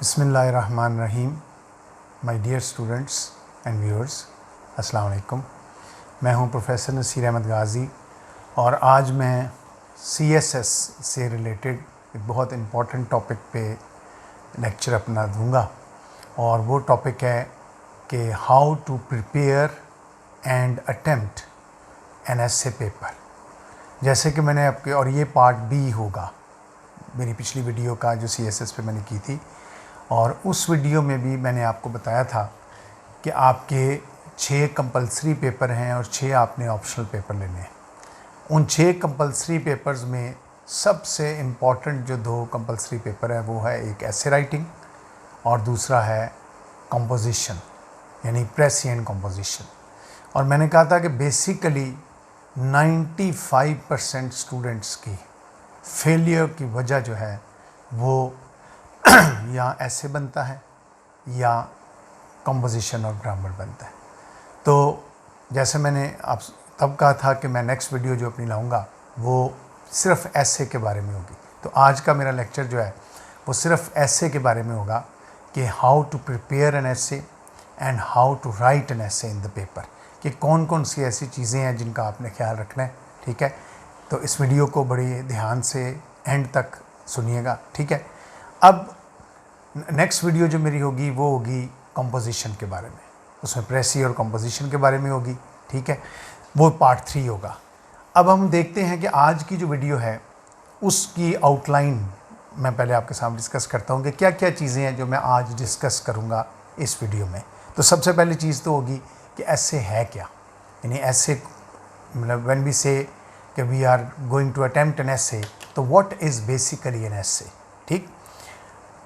बिस्मिल्लाहिर्रहमानिर्रहीम। My dear students and viewers, अस्सलाम वालेकुम। मैं हूं प्रोफेसर नसीर अहमद गाज़ी और आज मैं CSS से रिलेटेड एक बहुत इम्पॉर्टेंट टॉपिक पे लेक्चर अपना दूंगा और वो टॉपिक है कि how to prepare and attempt an essay paper. जैसे कि मैंने आपके, और ये पार्ट बी होगा मेरी पिछली वीडियो का जो CSS पे मैंने की थी, और उस वीडियो में भी मैंने आपको बताया था कि आपके 6 कंपलसरी पेपर हैं और 6 आपने ऑप्शनल पेपर लेने हैं। उन 6 कंपलसरी पेपर्स में सबसे इम्पॉर्टेंट जो 2 कंपलसरी पेपर है वो है एक ऐसे राइटिंग और दूसरा है कंपोजिशन, यानी प्रेसिएंट कंपोजिशन। और मैंने कहा था कि बेसिकली 95% स्टूडेंट्स की फेलियर की वजह जो है वो या ऐसे बनता है या कंपोजिशन और ग्रामर बनता है। तो जैसे मैंने आप तब कहा था कि मैं नेक्स्ट वीडियो जो अपनी लाऊंगा वो सिर्फ ऐसे के बारे में होगी, तो आज का मेरा लेक्चर जो है वो सिर्फ ऐसे के बारे में होगा कि how to prepare an essay and how to write an essay in the paper, कि कौन कौन सी ऐसी चीज़ें हैं जिनका आपने ख्याल रखना है। ठीक है, तो इस वीडियो को बड़ी ध्यान से एंड तक सुनिएगा। ठीक है, अब नेक्स्ट वीडियो जो मेरी होगी वो होगी कंपोजिशन के बारे में, उसमें प्रेसी और कंपोजिशन के बारे में होगी। ठीक है, वो पार्ट 3 होगा। अब हम देखते हैं कि आज की जो वीडियो है उसकी आउटलाइन मैं पहले आपके सामने डिस्कस करता हूँ कि क्या क्या चीज़ें हैं जो मैं आज डिस्कस करूँगा इस वीडियो में। तो सबसे पहली चीज़ तो होगी कि ऐसे है क्या, यानी ऐसे मतलब व्हेन वी से कि we are going to attempt an essay, तो व्हाट इज़ बेसिकली एन ऐसे। ठीक,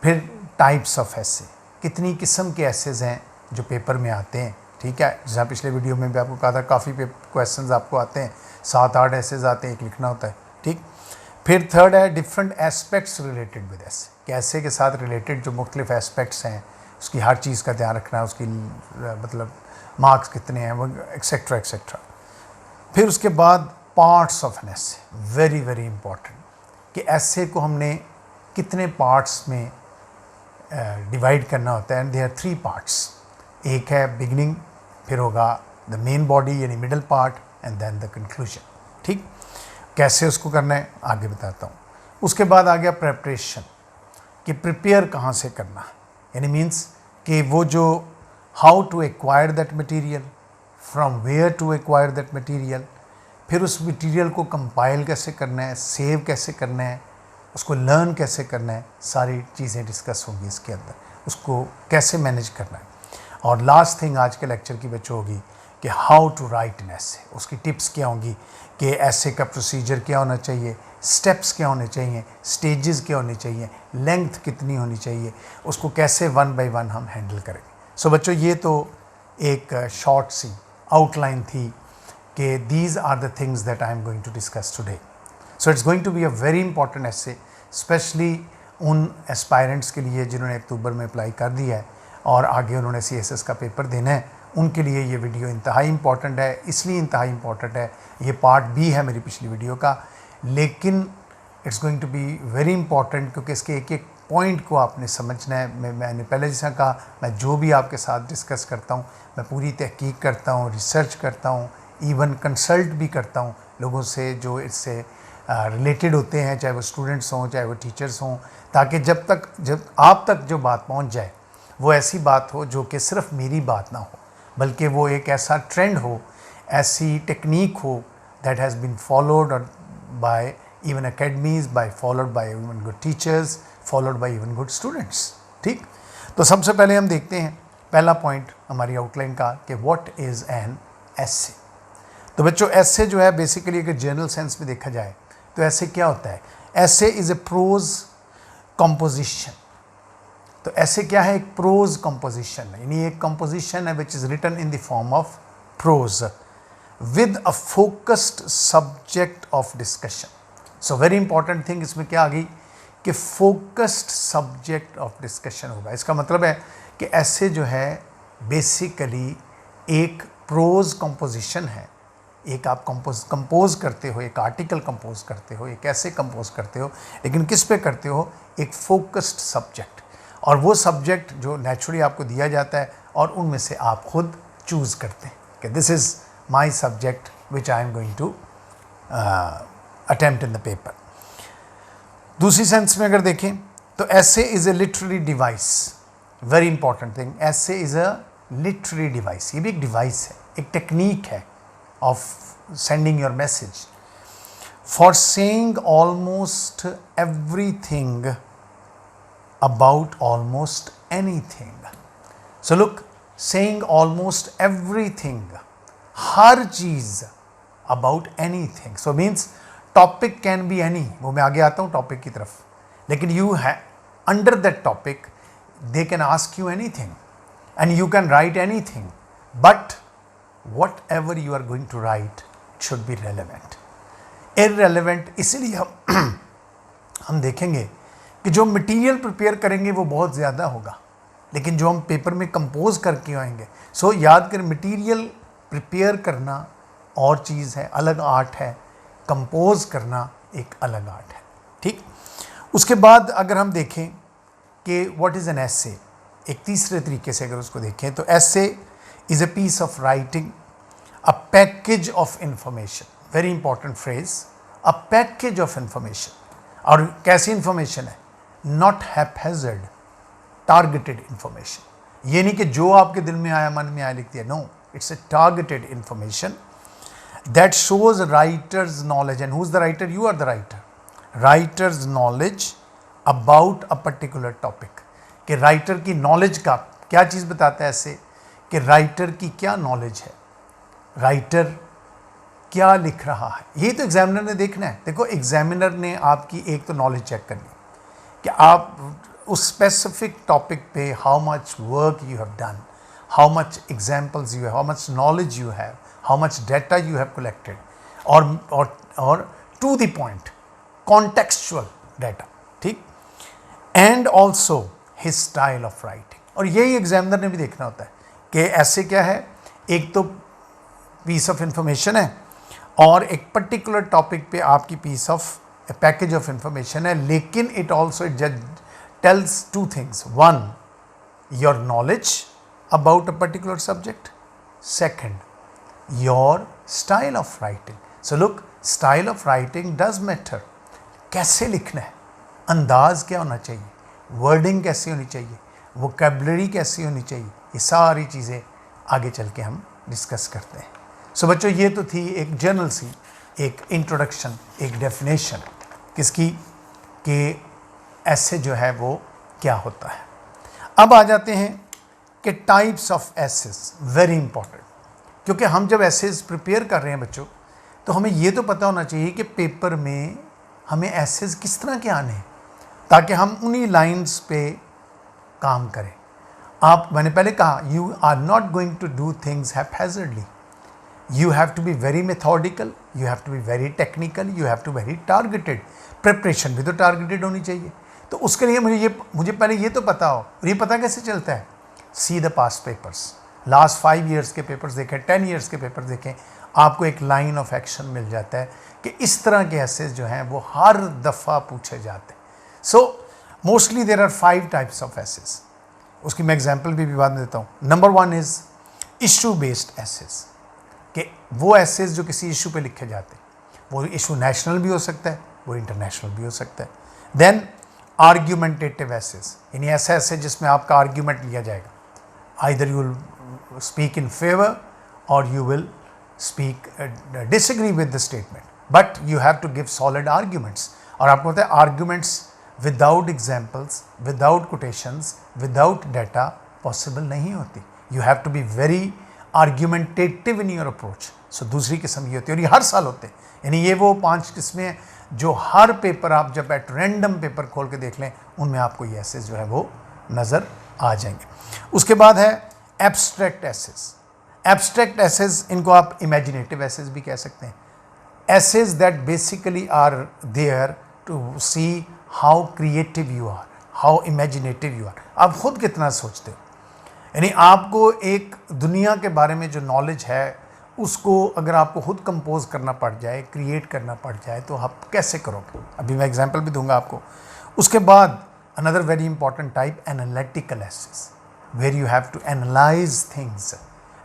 फिर टाइप्स ऑफ ऐसे, कितनी किस्म के ऐसेज हैं जो पेपर में आते हैं। ठीक है, जहाँ पिछले वीडियो में भी आपको कहा था काफ़ी क्वेश्चंस आपको आते हैं, 7-8 ऐसेज आते हैं, एक लिखना होता है। ठीक, फिर थर्ड है डिफरेंट एस्पेक्ट्स रिलेटेड विद ऐसे, कि ऐसे के साथ रिलेटेड जो मुख्तलिफ एस्पेक्ट्स हैं उसकी हर चीज़ का ध्यान रखना है, उसकी मतलब मार्क्स कितने हैं वो एक्सेट्रा एक्सेट्रा। फिर उसके बाद पार्ट्स ऑफ एन ऐसे, वेरी वेरी इंपॉर्टेंट, कि ऐसे को हमने कितने पार्ट्स में डिवाइड करना होता है। एंड देयर 3 पार्ट्स, एक है बिगनिंग, फिर होगा द मेन बॉडी यानी middle part, and then the conclusion. ठीक, कैसे उसको करना है आगे बताता हूँ। उसके बाद आ गया प्रेपरेशन, कि प्रिपेयर कहाँ से करना है, यानी मीन्स कि वो जो how to acquire that material, from where to acquire that material, फिर उस मटीरियल को कंपाइल कैसे करना है, सेव कैसे करना है, उसको लर्न कैसे करना है, सारी चीज़ें डिस्कस होंगी इसके अंदर, उसको कैसे मैनेज करना है। और लास्ट थिंग आज के लेक्चर की बच्चों होगी कि हाउ टू राइट एन ऐसे, उसकी टिप्स क्या होंगी कि ऐसे का प्रोसीजर क्या होना चाहिए, स्टेप्स क्या होने चाहिए, स्टेजेस क्या होने चाहिए, लेंथ कितनी होनी चाहिए, उसको कैसे 1 बाय 1 हम हैंडल करेंगे। सो बच्चों, ये तो एक शॉर्ट सी आउटलाइन थी कि these are the things that I am going to discuss today. So it's going to be a very important essay, especially उन एस्पायरेंट्स के लिए जिन्होंने अक्टूबर में अप्लाई कर दिया है और आगे उन्होंने CSS का पेपर देना है, उनके लिए ये वीडियो इंतहाई इंपॉर्टेंट है। इसलिए इंतहाई इंपॉर्टेंट है, ये पार्ट बी है मेरी पिछली वीडियो का, लेकिन it's going to be very important क्योंकि इसके एक एक पॉइंट को आपने समझना है। मैंने पहले जैसा कहा, मैं जो भी आपके साथ डिस्कस करता हूँ मैं पूरी तहकीक करता हूँ, रिसर्च करता हूँ, इवन कंसल्ट भी करता हूँ लोगों से जो इससे रिलेटेड होते हैं, चाहे वो स्टूडेंट्स हों चाहे वो टीचर्स हों, ताकि जब आप तक जो बात पहुंच जाए वो ऐसी बात हो जो कि सिर्फ मेरी बात ना हो, बल्कि वो एक ऐसा ट्रेंड हो, ऐसी टेक्निक हो that has been followed by even academies, followed by even good teachers, followed by even good students. ठीक, तो सबसे पहले हम देखते हैं पहला पॉइंट हमारी आउटलाइन का कि व्हाट इज़ एन ऐसे। तो बच्चों, ऐसे जो है बेसिकली अगर जनरल सेंस में देखा जाए तो ऐसे क्या होता है, ऐसे इज़ ए प्रोज कंपोजिशन। तो ऐसे क्या है, एक प्रोज कंपोजिशन है, यानी एक कंपोजिशन है which is written in the form of prose with a focused subject of discussion. So very important thing इसमें क्या आ गई कि फोकस्ड सब्जेक्ट ऑफ डिस्कशन होगा। इसका मतलब है कि ऐसे जो है बेसिकली एक प्रोज कंपोजिशन है, एक आप कंपोज करते हो, एक आर्टिकल कंपोज करते हो, एक ऐसे कंपोज करते हो, लेकिन किस पे करते हो, एक फोकस्ड सब्जेक्ट। और वो सब्जेक्ट जो नेचुरली आपको दिया जाता है और उनमें से आप खुद चूज़ करते हैं कि this is my subject which I am going to attempt in the paper. दूसरी सेंस में अगर देखें तो essay is a literary device, very important thing, essay is a literary device, ये भी एक डिवाइस है, एक टेक्निक है of sending your message for saying almost everything about almost anything. So look, saying almost everything, हर चीज़ about anything. So means topic can be any, वो मैं आगे आता हूँ topic की तरफ, लेकिन you have under that topic they can ask you anything and you can write anything, but whatever you are going to write it should be relevant. Irrelevant इसलिए हम देखेंगे कि जो मटेरियल प्रिपेयर करेंगे वो बहुत ज़्यादा होगा, लेकिन जो हम पेपर में कंपोज करके आएंगे, सो याद करें मटेरियल प्रिपेयर करना और चीज़ है, अलग आर्ट है, कंपोज करना एक अलग आर्ट है, ठीक। उसके बाद अगर हम देखें कि व्हाट इज़ एन एसे, एक तीसरे तरीके से अगर उसको देखें तो essay is a piece of writing, a package of information, very important phrase, a package of information. और कैसी इंफॉर्मेशन है? Not haphazard, targeted information. ये नहीं कि जो आपके दिल में आया मन में आया लिख दिया, no, it's a targeted information that shows writer's knowledge, and who is the writer? You are the writer. Writer's knowledge about a particular topic, कि राइटर की नॉलेज का क्या चीज़ बताता है ऐसे, कि राइटर की क्या नॉलेज है, राइटर क्या लिख रहा है। ये तो एग्जामिनर ने देखना है। देखो एग्जामिनर ने आपकी एक तो नॉलेज चेक करनी कि आप उस स्पेसिफिक टॉपिक पे how much work you have done, how much examples you have, how much knowledge you have, how much data you have collected, और to the point contextual data, ठीक। And also his style of writing, और यही examiner ने भी देखना होता है कि ऐसे क्या है, एक तो पीस ऑफ इंफॉर्मेशन है और एक पर्टिकुलर टॉपिक पे आपकी piece of a package of information है, लेकिन it also tells two things. One, your knowledge about a particular subject. Second, your style of writing. So look, style of writing does matter. कैसे लिखना है, अंदाज क्या होना चाहिए, वर्डिंग कैसी होनी चाहिए, वोकैबुलरी कैसी होनी चाहिए, ये सारी चीज़ें आगे चल के हम डिस्कस करते हैं। सो बच्चों ये तो थी एक जनरल सी एक इंट्रोडक्शन, एक डेफिनेशन किसकी, कि ऐसे जो है वो क्या होता है। अब आ जाते हैं कि types of essays, very important, क्योंकि हम जब एसेस प्रिपेयर कर रहे हैं बच्चों तो हमें ये तो पता होना चाहिए कि पेपर में हमें एसेस किस तरह के आने हैं, ताकि हम उन्हीं लाइंस पे काम करें। मैंने पहले कहा, you are not going to do things haphazardly, you have to be very methodical, you have to be very technical, you have to be very targeted. Preparation भी तो टारगेटेड होनी चाहिए। तो उसके लिए मुझे पहले ये तो पता हो, और ये पता कैसे चलता है? See the past papers, last 5 years के पेपर्स देखें, 10 ईयर्स के पेपर देखें, आपको एक लाइन ऑफ एक्शन मिल जाता है कि इस तरह के एसेस जो हैं वो हर दफ़ा पूछे जाते हैं। So mostly there are 5 types of essays, उसकी मैं एग्जाम्पल भी बाद में देता हूँ। Number 1 is issue based essays, कि वो एसेस जो किसी इशू पे लिखे जाते हैं, वो इशू नेशनल भी हो सकता है, वो इंटरनेशनल भी हो सकता है। देन आर्ग्यूमेंटेटिव एसेस, यानी ऐसा एसे जिसमें आपका आर्ग्यूमेंट लिया जाएगा, either you will speak in favour or you will speak disagree with the statement, but you have to give solid arguments. और आपको पता है arguments without examples, without quotations, without data possible नहीं होती। You have to be very argumentative in your approach. So दूसरी किस्म ये होती है, और ये हर साल होते हैं, यानी ये वो 5 किस्में हैं जो हर पेपर आप जब एट रैंडम पेपर खोल के देख लें उनमें आपको ये एसेस जो है वो नज़र आ जाएंगे। उसके बाद है एब्स्ट्रैक्ट एसेस। एब्स्ट्रैक्ट एसेस, इनको आप इमेजिनेटिव एसेस भी कह सकते हैं। Essays that basically are there to see how creative you are, how imaginative you are, आप खुद कितना सोचते हो। यानी आपको एक दुनिया के बारे में जो नॉलेज है उसको अगर आपको खुद कंपोज करना पड़ जाए, क्रिएट करना पड़ जाए, तो आप कैसे करोगे? अभी मैं एग्जांपल भी दूंगा आपको। उसके बाद another very important type, analytical essays, where you have to analyze things,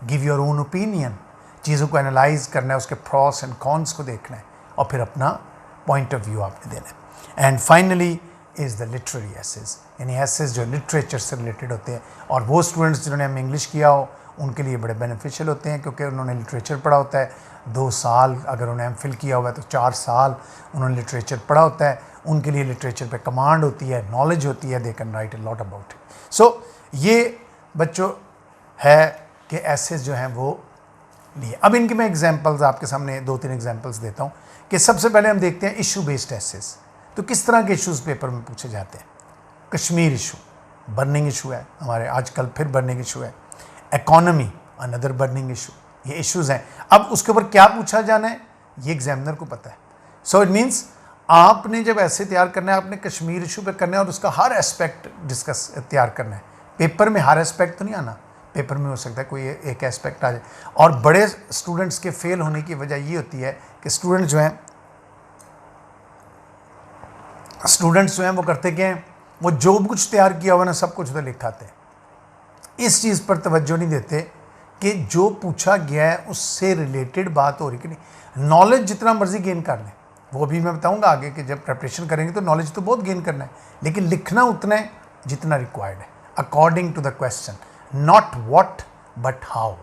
give your own opinion, चीज़ों को एनालाइज करना है, उसके प्रॉस एंड कॉन्स को देखना है और फिर अपना पॉइंट ऑफ व्यू आपने देना है। And finally is the literary essays, यानी एसेज जो लिटरेचर से रिलेटेड होते हैं, और वो स्टूडेंट्स जिन्होंने हम इंग्लिश किया हो उनके लिए बड़े बेनिफिशियल होते हैं, क्योंकि उन्होंने लिटरेचर पढ़ा होता है। 2 साल अगर उन्हें एमफिल किया हुआ है तो 4 साल उन्होंने लिटरेचर पढ़ा होता है, उनके लिए लिटरेचर पे कमांड होती है, नॉलेज होती है, they can write a lot about it. So ये बच्चों है कि एसेज जो हैं वो लिए। अब इनके मैं एग्जांपल्स आपके सामने 2-3 एग्जांपल्स देता हूँ कि सबसे पहले हम देखते हैं इशू बेस्ड एसेज। तो किस तरह के इश्यूज़ पेपर में पूछे जाते हैं। कश्मीर इशू, बर्निंग इशू है हमारे आजकल, फिर बर्निंग इशू है। इकोनॉमी, अनदर बर्निंग इशू, ये इश्यूज़ हैं। अब उसके ऊपर क्या पूछा जाना है ये एग्जामिनर को पता है। सो इट मीन्स आपने जब ऐसे तैयार करना है, आपने कश्मीर इशू पे करना है और उसका हर एस्पेक्ट डिस्कस तैयार करना है। पेपर में हर एस्पेक्ट तो नहीं आना, पेपर में हो सकता है कोई एक एस्पेक्ट आ जाए। और बड़े स्टूडेंट्स के फेल होने की वजह ये होती है कि स्टूडेंट्स जो हैं वो करते क्या हैं, वो जो कुछ तैयार किया हुआ ना सब कुछ तो लिखाते हैं। इस चीज़ पर तवज्जो नहीं देते कि जो पूछा गया है उससे रिलेटेड बात हो रही कि नहीं। नॉलेज जितना मर्जी गेन कर लें, वो भी मैं बताऊंगा आगे कि जब प्रिपरेशन करेंगे तो नॉलेज तो बहुत गेन करना है, लेकिन लिखना उतना है जितना रिक्वायर्ड है, according to the question, not what but how.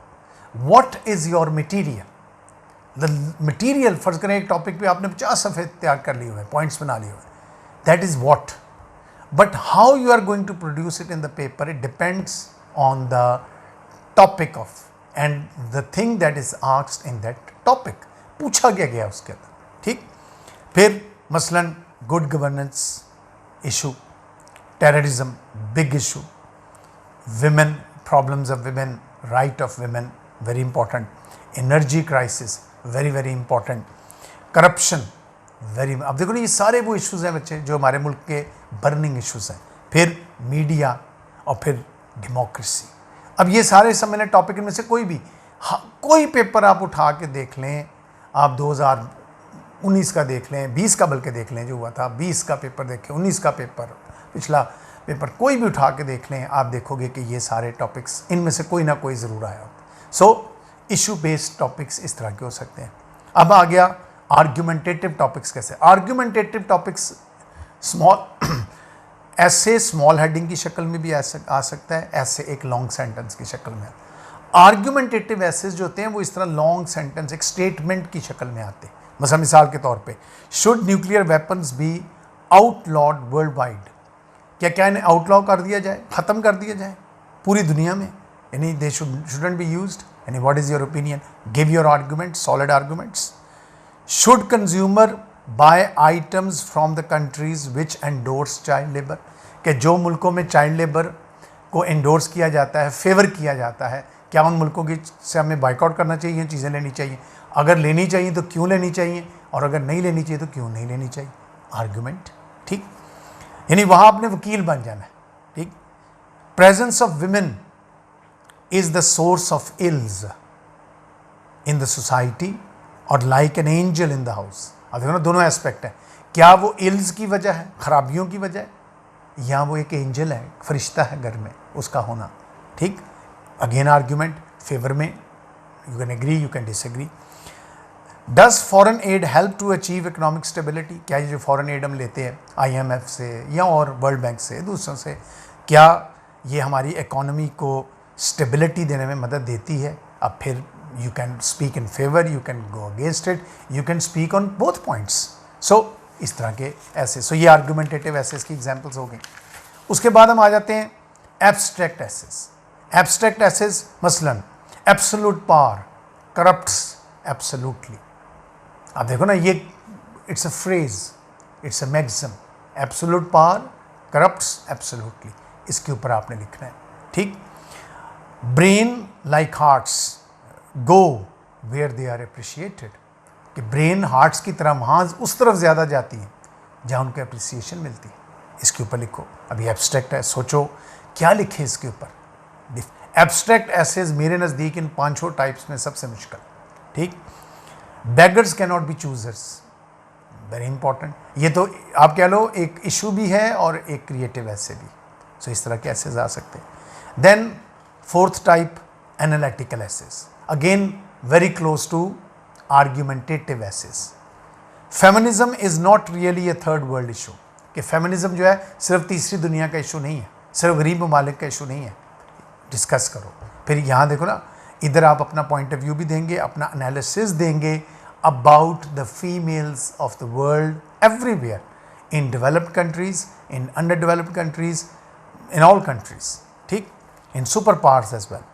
What is your material, the material. फर्ज करें एक टॉपिक पे आपने 50 सफ़े तैयार कर लिए हुए, पॉइंट्स बना लिए हुए, that is what. But how you are going to produce it in the paper, it depends on the topic of and the thing that is asked in that topic, पूछा क्या गया उसके अंदर, ठीक। फिर मसलन good governance issue, terrorism big issue, women, problems of women, right of women very important, energy crisis very very important, corruption very. अब देखो ना ये सारे वो इश्यूज़ हैं बच्चे जो हमारे मुल्क के बर्निंग इश्यूज़ हैं। फिर मीडिया और फिर डेमोक्रेसी। अब ये सारे सब मैंने टॉपिक में से कोई भी कोई पेपर आप उठा के देख लें, आप 2019 का देख लें, 20 का बल्कि देख लें जो हुआ था, 20 का पेपर देखें, 19 का पेपर, पिछला पेपर कोई भी उठा के देख लें, आप देखोगे कि ये सारे टॉपिक्स इनमें से कोई ना कोई ज़रूर आया होता। सो इशू बेस्ड टॉपिक्स इस तरह के हो सकते हैं। अब आ गया आर्ग्यूमेंटेटिव टॉपिक्स। कैसे आर्ग्यूमेंटेटिव टॉपिक्स, स्मॉल ऐसे स्मॉल हेडिंग की शक्ल में भी आ सकता है, ऐसे एक लॉन्ग सेंटेंस की शक्ल में। आर्ग्यूमेंटेटिव ऐसे जो होते हैं वो इस तरह लॉन्ग सेंटेंस एक स्टेटमेंट की शक्ल में आते हैं। मतलब मिसाल के तौर पे, should nuclear weapons be outlawed worldwide, क्या इन्हें आउटलॉ कर दिया जाए, ख़त्म कर दिया जाए पूरी दुनिया में, यानी दे शुडंट बी यूज्ड, यानी what is your opinion, give your argument, solid arguments. Should consumer buy items from the countries which endorse child labour, कि जो मुल्कों में चाइल्ड लेबर को एंडोर्स किया जाता है, फेवर किया जाता है, क्या उन मुल्कों की से हमें बाइकआउट करना चाहिए, चीज़ें लेनी चाहिए, अगर लेनी चाहिए तो क्यों लेनी चाहिए, और अगर नहीं लेनी चाहिए तो क्यों नहीं लेनी चाहिए, आर्गूमेंट, ठीक। यानी वहाँ आपने वकील बन जाना है, ठीक। Presence of women is the source of ills in the society और like an angel in the house. अब देखो ना दोनों एस्पेक्ट हैं, क्या वो इल्स की वजह है, खराबियों की वजह है, या वो एक एंजल है, फरिश्ता है घर में, उसका होना, ठीक। अगेन आर्ग्यूमेंट फेवर में, you can agree, you can disagree. Does foreign aid help to achieve economic stability, क्या ये जो फॉरेन एड हम लेते हैं IMF से या और वर्ल्ड बैंक से, दूसरों से, क्या ये हमारी इकोनॉमी को स्टेबिलिटी देने में मदद देती है। अब फिर you can speak in favor, you can go against it, you can speak on both points. So इस तरह के ऐसे, so ये argumentative essays की examples हो गई। उसके बाद हम आ जाते हैं abstract essays। abstract essays मसलन absolute power corrupts absolutely। आप देखो ना ये it's a phrase, it's a maxim, absolute power corrupts absolutely, इसके ऊपर आपने लिखना है, ठीक। brain like hearts go where they are appreciated, कि ब्रेन हार्ट्स की तरह वहाँ उस तरफ ज़्यादा जाती हैं जहाँ उनको अप्रिसिएशन मिलती है, इसके ऊपर लिखो। अभी एब्स्ट्रैक्ट है, सोचो क्या लिखे इसके ऊपर। एब्स्ट्रैक्ट एसेज मेरे नज़दीक इन 5 टाइप्स में सबसे मुश्किल, ठीक। Beggars can not be choosers, very important. ये तो आप कह लो एक इशू भी है और एक क्रिएटिव ऐसे भी, सो इस तरह के ऐसेज आ सकते हैं। Then fourth type analytical essays, again very close to argumentative essays. Feminism is not really a third world issue, कि फेमिनिज्म जो है सिर्फ तीसरी दुनिया का इशू नहीं है, सिर्फ गरीब ममालिक का इशू नहीं है। डिस्कस करो, फिर यहाँ देखो ना, इधर आप अपना पॉइंट ऑफ व्यू भी देंगे, अपना एनालिसिस देंगे about the females of the world everywhere, in developed countries, in underdeveloped countries, in all countries, ठीक, in superpowers as well.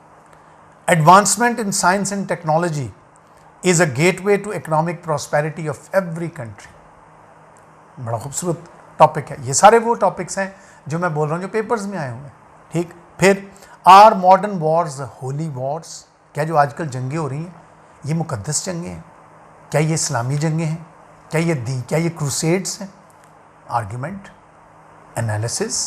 Advancement in science and technology is a gateway to economic prosperity of every country. बड़ा खूबसूरत topic है। ये सारे वो topics हैं जो मैं बोल रहा हूँ जो पेपर्स में आए हुए हैं, ठीक। फिर are modern wars holy wars, क्या जो आजकल जंगें हो रही हैं ये मुकद्दस जंगें हैं? क्या ये इस्लामी जंगें हैं? क्या ये क्रूसेड्स हैं? Argument, analysis.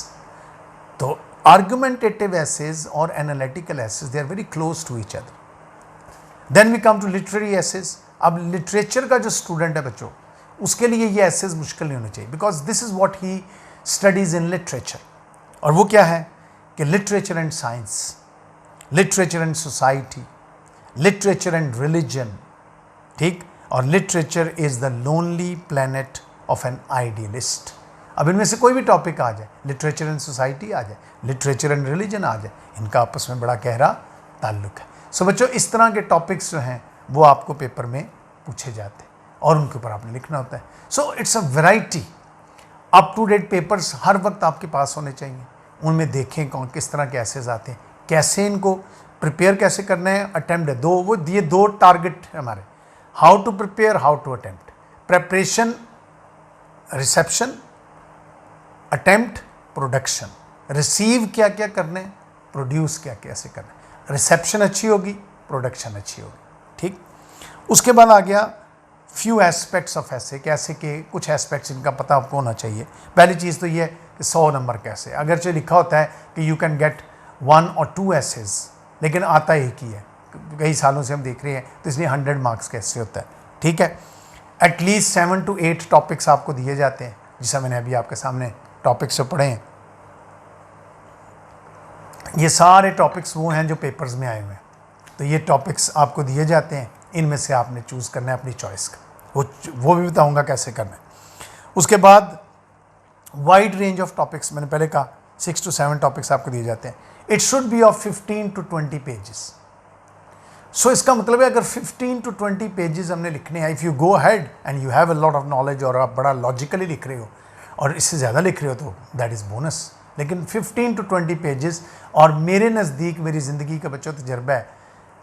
तो आर्ग्यूमेंटेटिव एसेज और analytical essays they are very close to each other. Then we come to literary essays. अब लिटरेचर का जो स्टूडेंट है बच्चों, उसके लिए ये एसेज मुश्किल नहीं होने चाहिए, because this is what he studies in literature. और वो क्या है कि literature and science, literature and society, literature and religion, ठीक। और literature is the lonely planet of an idealist. अब इनमें से कोई भी टॉपिक आ जाए, लिटरेचर एंड सोसाइटी आ जाए, लिटरेचर एंड रिलीजन आ जाए, इनका आपस में बड़ा गहरा ताल्लुक है। सो बच्चों, इस तरह के टॉपिक्स जो हैं वो आपको पेपर में पूछे जाते हैं और उनके ऊपर आपने लिखना होता है। So it's a variety. Up to date papers हर वक्त आपके पास होने चाहिए, उनमें देखें कौन किस तरह के एसेज आते हैं, कैसे इनको प्रिपेयर कैसे करना है, अटैम्प्ट है। वो दिए दो टारगेट है हमारे, how to prepare, how to attempt. Preparation, reception, attempt, production. Receive क्या क्या करने, प्रोड्यूस क्या कैसे करना। रिसेप्शन अच्छी होगी, प्रोडक्शन अच्छी होगी, ठीक। उसके बाद आ गया फ्यू एस्पेक्ट्स ऑफ ऐसे, कैसे के कुछ एस्पेक्ट्स इनका पता आपको होना चाहिए। पहली चीज़ तो ये कि 100 नंबर कैसे, अगर जो लिखा होता है कि यू कैन गेट 1 और 2 एसेज, लेकिन आता एक ही है, कई सालों से हम देख रहे हैं, तो इसलिए 100 मार्क्स कैसे होता है, ठीक है। एटलीस्ट 7 to 8 टॉपिक्स आपको दिए जाते हैं, जिसे मैंने अभी आपके सामने टॉपिक्स पढ़े हैं। ये सारे टॉपिक्स वो हैं जो पेपर्स में आए हुए हैं, तो ये टॉपिक्स आपको दिए जाते हैं, इनमें से आपने चूज़ करना है अपनी चॉइस का, वो भी बताऊंगा कैसे करना है। उसके बाद वाइड रेंज ऑफ टॉपिक्स, मैंने पहले कहा 6 to 7 टॉपिक्स आपको दिए जाते हैं। It should be of 15 to 20 pages. So इसका मतलब है अगर 15 to 20 पेजेस हमने लिखने हैं, if you go had and you have a lot of knowledge और आप बड़ा लॉजिकली लिख रहे हो और इससे ज़्यादा लिख रहे हो तो दैट इज़ बोनस। लेकिन 15 to 20 पेजेस, और मेरे नज़दीक मेरी ज़िंदगी का बच्चों तजर्बा है,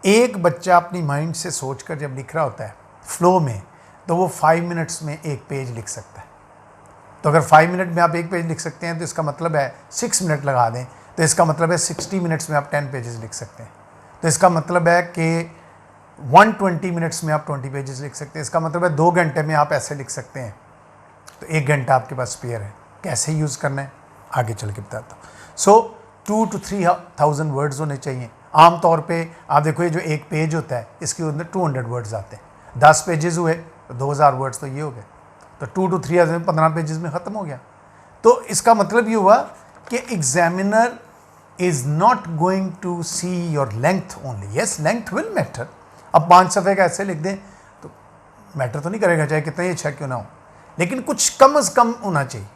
एक बच्चा अपनी माइंड से सोच कर जब लिख रहा होता है फ्लो में, तो वो 5 मिनट्स में एक पेज लिख सकता है। तो अगर 5 मिनट में आप एक पेज लिख सकते हैं तो इसका मतलब है 6 मिनट लगा दें तो इसका मतलब है 60 मिनट्स में आप 10 पेजेस लिख सकते हैं। तो इसका मतलब है कि 120 मिनट्स में आप 20 पेजेस लिख सकते हैं। इसका मतलब है 2 घंटे में आप ऐसे लिख सकते हैं, तो 1 घंटा आपके पास स्पेयर है। कैसे यूज़ करना है आगे चल के बताता हूँ। सो 2 to 3,000 वर्ड्स होने चाहिए। आम तौर पे आप देखो ये जो एक पेज होता है इसके अंदर 200 वर्ड्स आते हैं। 10 पेजेस हुए तो 2000 वर्ड्स तो ये हो गए, तो 2 to 3 में 15 पेजेस में ख़त्म हो गया। तो इसका मतलब ये हुआ कि examiner is not going to see your length only. Yes, length will matter. अब 5 सफ़े का ऐसे लिख दें तो मैटर तो नहीं करेगा, चाहे कितना ही अच्छा क्यों ना हो, लेकिन कुछ कम अज़ कम होना चाहिए,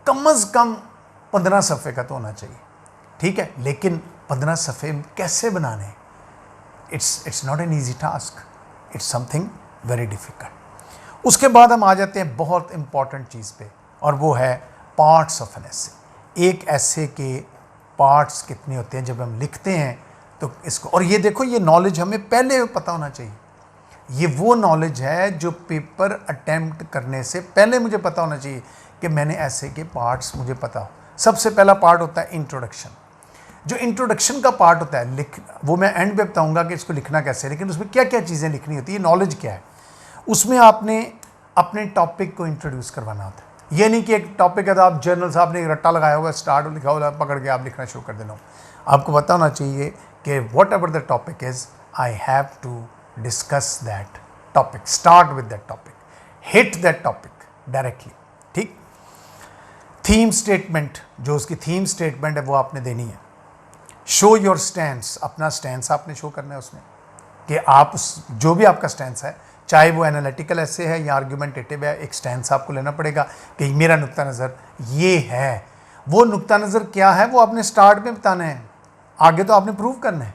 कम अज़ कम 15 सफ़े का तो होना चाहिए, ठीक है। लेकिन 15 सफ़े कैसे बनाने, it's not an easy task, it's something very difficult. उसके बाद हम आ जाते हैं बहुत इंपॉर्टेंट चीज़ पे, और वो है पार्ट्स ऑफ एन एसे। एक ऐसे के पार्ट्स कितने होते हैं जब हम लिखते हैं तो इसको, और ये देखो ये नॉलेज हमें पहले पता होना चाहिए। ये वो नॉलेज है जो पेपर अटेम्प्ट करने से पहले मुझे पता होना चाहिए कि मैंने ऐसे के पार्ट्स मुझे पता हो। सबसे पहला पार्ट होता है इंट्रोडक्शन। जो इंट्रोडक्शन का पार्ट होता है वो मैं एंड पे बताऊंगा कि इसको लिखना कैसे है, लेकिन उसमें क्या क्या चीज़ें लिखनी होती है, नॉलेज क्या है। उसमें आपने अपने टॉपिक को इंट्रोड्यूस करवाना होता है। ये नहीं कि एक टॉपिक है तो आप जर्नल से आपने एक रट्टा लगाया हुआ स्टार्ट लिखा हुआ पकड़ के आप लिखना शुरू कर देना। आपको पता होना चाहिए कि whatever the topic is I have to discuss that topic, start with that topic, hit that topic, directly, ठीक। थीम स्टेटमेंट, जो उसकी थीम स्टेटमेंट है वो आपने देनी है। शो योर स्टैंड्स, अपना स्टैंड्स आपने शो करना है उसमें, कि आप जो भी आपका स्टैंड्स है, चाहे वो एनालिटिकल ऐसे है या आर्ग्यूमेंटेटिव है, एक स्टैंड्स आपको लेना पड़ेगा कि मेरा नुक्ता नज़र ये है। वो नुक्ता नज़र क्या है वो आपने स्टार्ट में बताना है, आगे तो आपने प्रूव करना है।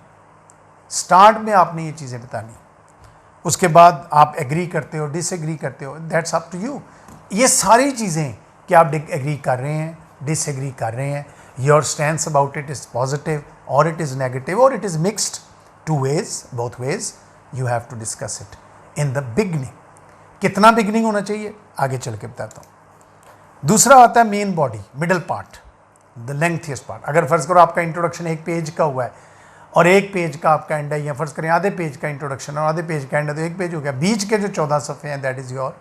स्टार्ट में आपने ये चीज़ें बतानी, उसके बाद आप एग्री करते हो, डिसएग्री करते हो, दैट्स अप टू यू। ये सारी चीज़ें कि आप एग्री कर रहे हैं, डिसएग्री कर रहे हैं, your stands about it is positive और इट इज़ नेगेटिव और it is mixed, two ways, both ways, you have to discuss it in the beginning. कितना बिगनिंग होना चाहिए आगे चल के बताता हूँ। दूसरा आता है main body, middle part, the lengthiest part. अगर फर्ज करो आपका इंट्रोडक्शन एक पेज का हुआ है और एक पेज का आपका एंड है, या फर्ज करें आधे पेज का इंट्रोडक्शन और आधे पेज का एंड है, तो एक पेज हो गया। बीच के जो 14 सफ़े हैं that is your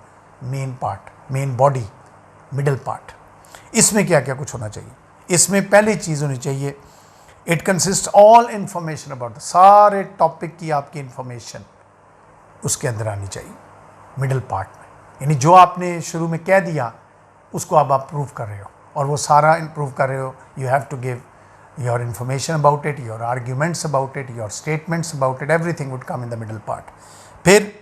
main part, main body, middle part. इसमें क्या क्या कुछ होना चाहिए? इसमें पहली चीज़ होनी चाहिए, it consist all information about the, सारे टॉपिक की आपकी इंफॉर्मेशन उसके अंदर आनी चाहिए मिडल पार्ट में। यानी जो आपने शुरू में कह दिया उसको अब आप प्रूव कर रहे हो और वो सारा प्रूव कर रहे हो। You have to give your information about it, your arguments about it, your statements about it, everything would come in the middle part. फिर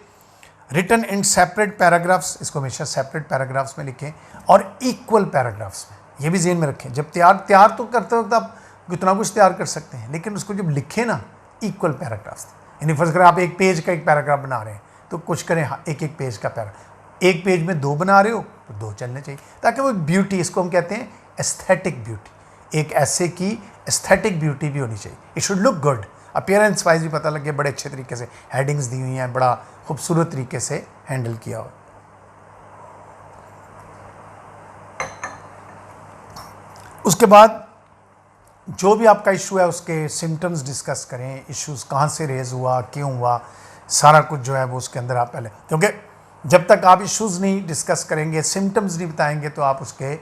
रिटन इन सेपरेट पैराग्राफ्स, इसको हमेशा सेपरेट पैराग्राफ्स में लिखें और इक्वल पैराग्राफ्स में, ये भी ज़हन में रखें। जब तैयार तो करते वक्त आप कितना कुछ तैयार कर सकते हैं, लेकिन उसको जब लिखें ना इक्वल पैराग्राफ्स, यानी फर्ज करें आप एक पेज का एक पैराग्राफ बना रहे हैं तो कुछ करें एक एक पेज का पैराग्राफ, एक पेज में 2 बना रहे हो तो 2 चलने चाहिए, ताकि वो ब्यूटी, इसको हम कहते हैं एस्थेटिक ब्यूटी, एक ऐसे की एस्थेटिक ब्यूटी भी होनी चाहिए। It should look good, appearance wise भी पता लगे, बड़े अच्छे तरीके से हेडिंग्स दी हुई हैं, बड़ा खूबसूरत तरीके से हैंडल किया हो। उसके बाद जो भी आपका इशू है उसके सिम्टम्स डिस्कस करें, इश्यूज़ कहाँ से रेज हुआ, क्यों हुआ, सारा कुछ जो है वो उसके अंदर आप पहले, क्योंकि जब तक आप इश्यूज़ नहीं डिस्कस करेंगे, सिम्टम्स नहीं बताएंगे, तो आप उसके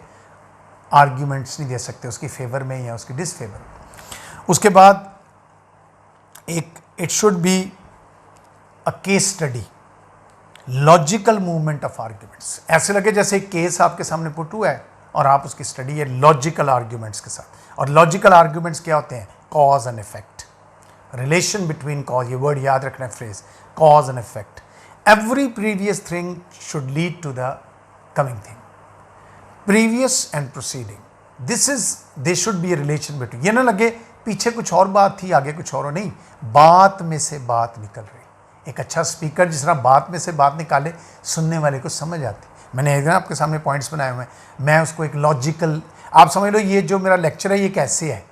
आर्ग्यूमेंट्स नहीं दे सकते उसकी फेवर में या उसकी डिसफेवर में। उसके बाद एक it should be a case study, logical movement of arguments, ऐसे लगे जैसे एक केस आपके सामने पुट हुआ है और आप उसकी स्टडी है लॉजिकल आर्ग्यूमेंट्स के साथ। और लॉजिकल आर्ग्यूमेंट्स क्या होते हैं? Cause and effect, relation between cause, ये वर्ड याद रखना है, phrase cause and effect. Every previous thing should lead to the coming thing, previous and proceeding, this is they should be a relation between. ये ना लगे पीछे कुछ और बात थी आगे कुछ और नहीं, बात में से बात निकल रही। एक अच्छा स्पीकर जिस तरह बात में से बात निकाले, सुनने वाले को समझ आती। मैंने एक दिन आपके सामने पॉइंट्स बनाए हुए हैं, मैं उसको एक लॉजिकल, आप समझ लो ये जो मेरा लेक्चर है ये कैसे है,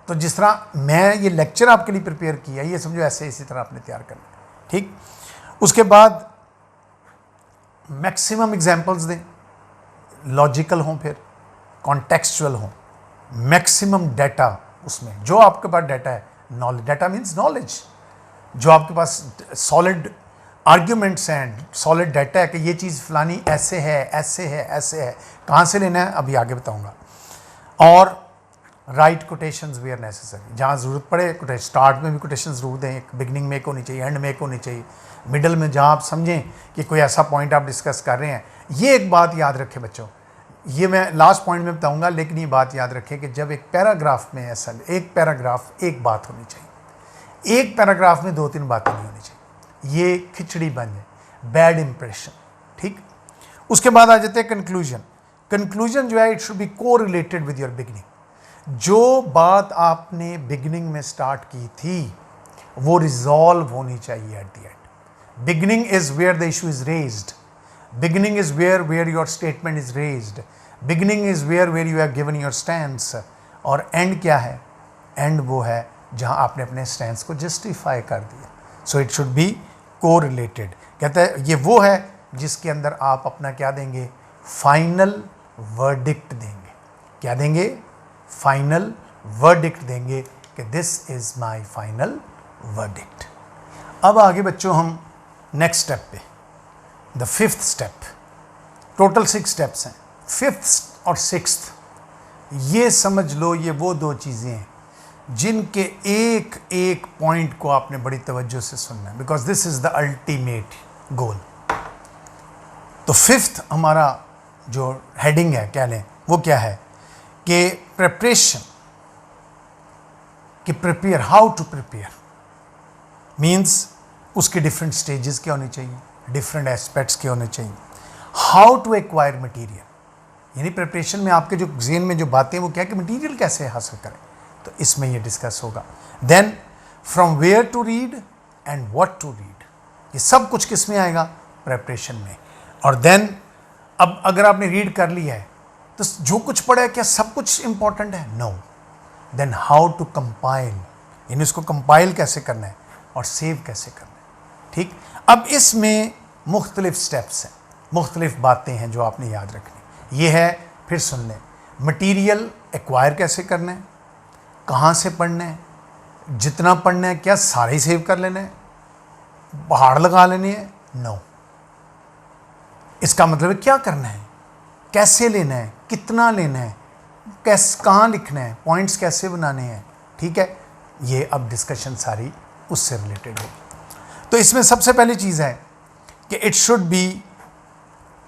तो जिस तरह मैं ये लेक्चर आपके लिए प्रिपेयर किया, ये समझो ऐसे इसी तरह आपने तैयार करना, ठीक। उसके बाद मैक्सिमम एग्जांपल्स दें, लॉजिकल हों, फिर कॉन्टेक्सचुअल हों, मैक्सिमम डाटा उसमें, जो आपके पास डाटा है, नॉलेज, डाटा मीन्स नॉलेज, जो आपके पास सॉलिड आर्ग्यूमेंट्स हैं, सॉलिड डाटा है कि ये चीज़ फलानी ऐसे है, ऐसे है, ऐसे है, कहाँ से लेना है अभी आगे बताऊंगा। और राइट कोटेशंस वेयर नेसेसरी, जहाँ ज़रूरत पड़े, स्टार्ट में भी कोटेशन ज़रूर दें, एक बिगनिंग में एक होनी चाहिए, एंड में एक होनी चाहिए, मिडल में जहाँ आप समझें कि कोई ऐसा पॉइंट आप डिस्कस कर रहे हैं। ये एक बात याद रखें बच्चों, ये मैं लास्ट पॉइंट में बताऊंगा, लेकिन ये बात याद रखें कि जब एक पैराग्राफ में ऐसा, एक पैराग्राफ एक बात होनी चाहिए, एक पैराग्राफ में 2-3 बातें नहीं होनी चाहिए, ये खिचड़ी बन जाए, बैड इंप्रेशन, ठीक। उसके बाद आ जाते हैं कंक्लूजन। कंक्लूजन जो है इट शुड बी को रिलेटेड विद योर बिगनिंग। जो बात आपने बिगनिंग में स्टार्ट की थी वो रिजॉल्व होनी चाहिए at the end. Beginning is where the issue is raised, beginning is where your statement is raised, beginning is where you have given your stands. और एंड क्या है? एंड वो है जहां आपने अपने स्टैंड्स को जस्टिफाई कर दिया। सो इट शुड बी को रिलेटेड। कहता है ये वो है जिसके अंदर आप अपना क्या देंगे? फाइनल वर्डिक्ट देंगे। क्या देंगे? फाइनल वर्डिक्ट देंगे कि this is my final verdict. अब आगे बच्चों हम नेक्स्ट स्टेप पे, the 5th step. Total 6 steps हैं, 5th और 6th ये समझ लो, ये वो 2 चीज़ें हैं जिनके एक एक पॉइंट को आपने बड़ी तवज्जो से सुनना है, because this is the ultimate goal. तो फिफ्थ हमारा जो हेडिंग है कह लें वो क्या है कि प्रिपरेशन, कि prepare, how to prepare means उसके डिफरेंट स्टेजेस क्या होने चाहिए, डिफरेंट एस्पेक्ट्स क्या होने चाहिए, हाउ टू एक्वायर मटेरियल, यानी प्रिपरेशन में आपके जो जेन में जो बातें वो क्या कि मटेरियल कैसे हासिल करें, तो इसमें ये डिस्कस होगा। Then from where to read and what to read, ये सब कुछ किस में आएगा, प्रिपरेशन में। और देन अब अगर आपने रीड कर लिया है तो जो कुछ पढ़ा है क्या सब कुछ इंपॉर्टेंट है, no. Then how to compile, यानी इसको कंपाइल कैसे करना है और सेव कैसे करना है। ठीक, अब इसमें मुख्तलिफ स्टेप्स हैं, मुख्तलिफ बातें हैं जो आपने याद रखनी। ये है, फिर सुन लें, मटीरियल एक्वायर कैसे करना है, कहाँ से पढ़ना है, जितना पढ़ना है क्या सारे ही सेव कर लेना है, पहाड़ लगा लेने हैं, नो। इसका मतलब है क्या करना है, कैसे लेना है, कितना लेना है, कहाँ लिखना है, पॉइंट्स कैसे बनाने हैं। ठीक है, ये अब डिस्कशन सारी उससे रिलेटेड है। तो इसमें सबसे पहली चीज़ है कि it should be